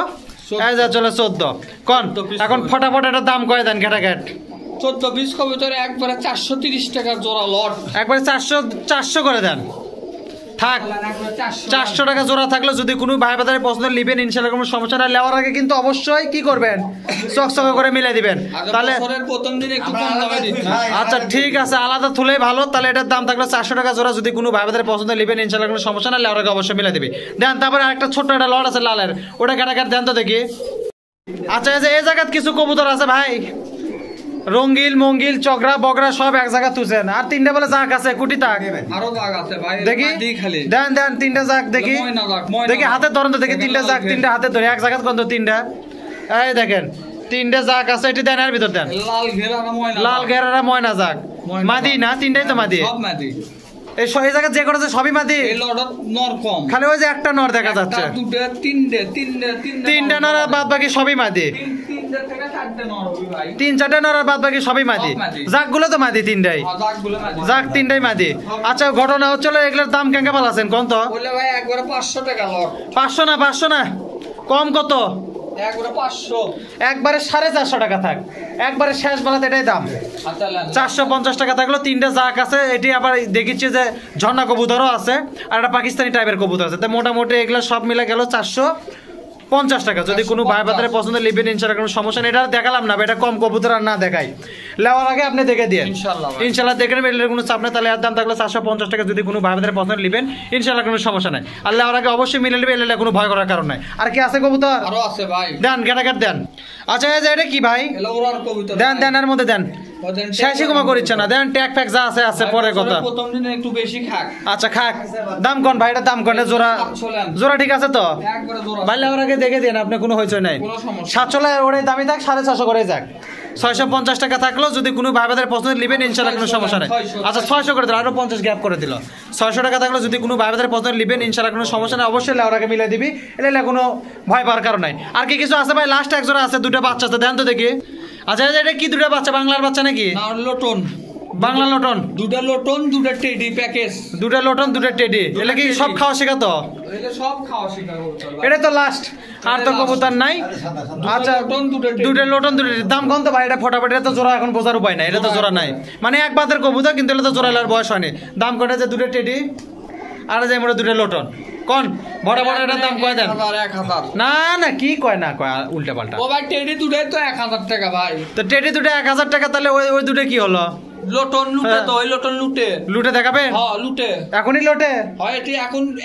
এই যে চলে 14। কোন এখন ফটাফট এটা দাম কয় দেন ঘাটাঘাট? 14 পিস কবিতার একবারে 430 টাকা জোড়া লট। একবারে 400 করে দেন থাক। 400 টাকা জোড়া থাকলে যদি কোনো ভাই বাজারে পছন্দ নেবেন ইনশাআল্লাহ কোনো সমস্যা না। লেওয়ার আগে কিন্তু অবশ্যই কি করবেন, চকচকে করে মিলে দিবেন। তাহলে প্রথম দিন একটু কম দামে দিচ্ছি। আচ্ছা ঠিক আছে, আলাদা তুলেই ভালো। তাহলে এটার দাম থাকলো 400 টাকা জোড়া, যদি কোনো ভাই বাজারে পছন্দ নেবেন ইনশাআল্লাহ কোনো সমস্যা না, লেওয়ার আগে অবশ্যই মিলে দিবি। দেন তারপরে আরেকটা ছোট্ট একটা লট আছে লালের, ওটা ঘাটাঘাট দেন তো দেখি। আচ্ছা এই জায়গায় কিছু কবুতর আছে ভাই, রঙ্গিল মঙ্গিল চগরা বগরা সব এক জায়গা তুছেন, আর 3টা বলে জাক আছে, কুটি তাক আরো জাক আছে ভাই, দেখি দেন 3টা জাক দেখি। দেখি হাতে ধরেন তো দেখি, 3টা জাক, 3টা হাতে ধরে এক জায়গা কোন 3টা। এই দেখেন 3টা জাক আছে, এটি দেন, এর ভিতর দেন লাল ঘেরারা ময়না জাক। মাদি না? 3টাই তো মাদি। এই জায়গা যে করেছে সবই মাদি, খালি ওই যে একটা নর দেখা যাচ্ছে। 3টা নর বাদ বাকি সবই মাদি। 3-4টা নর বাদ বাকি সবই মাদি। জাক গুলো তো মাদি 3টাই, জাক 3টাই মাদি। আচ্ছা ঘটনা হচ্ছিল এগুলোর দাম কেঙ্কা পালাছেন কোন তো? 500 না, 500 না, কম কত? একবারে 450 টাকা থাক, একবারে শেষ বেলাতে এটাই দাম। 450 টাকা থাকলো। 3টা জাক আছে, এটি আবার দেখিচ্ছে যে ঝর্ণা কবুতরও আছে, আর একটা পাকিস্তানি টাইপের কবুতর আছে। তো মোটামুটি এগুলো সব মিলে গেল 450 টাকা। যদি কোনো ভাই বাজারে পছন্দ নেবেন ইনশাআল্লাহ কোনো সমস্যা নেই। এটা দেখালাম না, এটা কম কবুতর আর না দেখাই, লেওয়ার আগে আপনি দেখে দিয়ে ইনশাআল্লাহ দেখে নেবেন, এর কোনো চাপ নেই। তাহলে এর দাম থাকলো 450 টাকা। যদি কোনো ভাই বাজারে পছন্দ নেবেন ইনশাআল্লাহ কোনো সমস্যা নাই, আর লেওয়ার আগে অবশ্যই মিলে নেবেন, এলে কোনো ভয় করার কারণ নাই। আর কি আছে কবুতর? আরো আছে ভাই, দেন ঘাটাঘাট দেন। আচ্ছা এই যে এটা কি ভাই? দেন এর মধ্যে দেন, শেষই কমা করিচ্ছে না। দেন ট্যাগ ফ্যাগ যা আছে পরে কথা। প্রথম দিন একটু বেশি খাক। আচ্ছা খাক। দাম কোন ভাই? এটা দাম কোন? জোড়া ঠিক আছে তো ভাই? লেওয়ার আগে দেখে দেন, আপনি কোনো হইচই নাই। 700 ওরে দামি থাক, 450 করে যাক। 650 টাকা থাকলো, যদি কোনো ভাই বাজারে পছন্দ নেবেন ইনশাআল্লাহ কোনো সমস্যা নেই। আচ্ছা 600 করে দিল, আরো 50 গ্যাপ করে দিল। 600 টাকা থাকলো, যদি কোনো ভাই বাজারে পছন্দ নেবেন ইনশাআল্লাহ কোনো সমস্যা নেই, অবশ্যই লেওয়ার আগে মিলে দিবি, এটা কোনো ভয় পাওয়ার কারণ নাই। আর কি কিছু আছে ভাই? লাস্ট এক জোড়া আছে, 2টা বাচ্চা আছে, দেন তো দেখি। আচ্ছা এটা কি 2টা বাচ্চা? বাংলার বাচ্চা নাকি? Lotion, Bangla lotion. 2টা লোটন 2টা টেডি প্যাকেজ। 2টা লোটন 2টা টেডি, এটা কি সব খাওয়া শেখা তো? সব খাওয়া শেখা, এটা তো লাস্ট, আর তো কবুতর নাই। আচ্ছা 2টা লোটন 2টা দাম কোন তো ভাই? এটা ফটাফট, এটা তো জোড়া এখন বোঝার উপায় নাই, এটা তো জোড়া নাই, মানে এক বাদের কবুতর, কিন্তু এটা তো জোড়া লার বয়স হয়নি। দাম কোনটা? যে 2টা টেডি আর যে মোটা 2টা লোটন। কোন বড় বড় এটার দাম কয় দেন? 1000। না না কি কয় না কয় উল্টা পাল্টা। ও ভাই টেডি 2টাই তো 1000 টাকা ভাই। তো টেডি 2টা 1000 টাকা, তাহলে ওই 2টা কি হলো? লোটন লুটে তো, ওই লোটন লুটে দেখাবেন? হ্যাঁ লুটে, এখনই লোটে হয় এটি,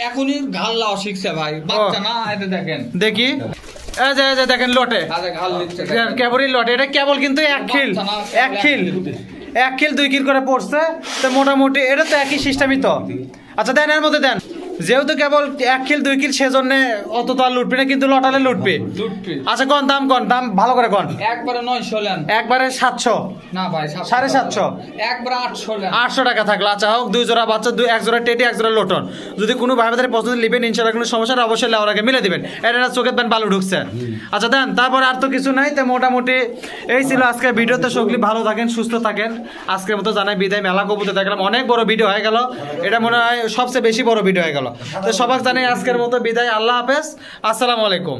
এখনই ঘাল লাও শিখছে ভাই, বাচ্চা না। এটা দেখেন, দেখি এই যে দেখেন লটে আরে ঘাল নিচ্ছে কেবলই লটে, এটা কেবল কিন্তু এক খিল 2 কিল করে পড়ছে। তো মোটামুটি এটা তো একই সিস্টেমই তো। আচ্ছা দেন এর মধ্যে দেন, যেহেতু কেবল 1 কিল 2 কিল সেজন্য অত তো আর লুটবে না, কিন্তু লটালে লুটবে। আচ্ছা কোন দাম ভালো করে কোন। একবারে 900 লেন, একবারে 700 না ভাই 750, একবারে 800 লেন, 800 টাকা থাকলো। আচ্ছা হোক, 2 জোড়া বাচ্চা, 1 জোড়া টেটি, 1 জোড়া লোটন। যদি কোনো ভাই আমাদের পছন্দ নেবেন ইনশাআল্লাহ, কোনো সমস্যা না, অবশ্যই লেওয়ারাকে মিলে দিবেন। এটা চোখের পান বালু ঢুকছে। আচ্ছা দেন, তারপর আর তো কিছু নাই। তো মোটামুটি এই ছিল আজকের ভিডিওতে। সকলে ভালো থাকেন, সুস্থ থাকেন। আজকের মতো জানাই বিদায়। মেলা কবুতর দেখলাম, অনেক বড় ভিডিও হয়ে গেল, এটা মনে হয় সবচেয়ে বেশি বড় ভিডিও হয়ে গেল। তো সবাই জানাই আজকের মতো বিদায়। আল্লাহ হাফেজ, আসসালামু আলাইকুম।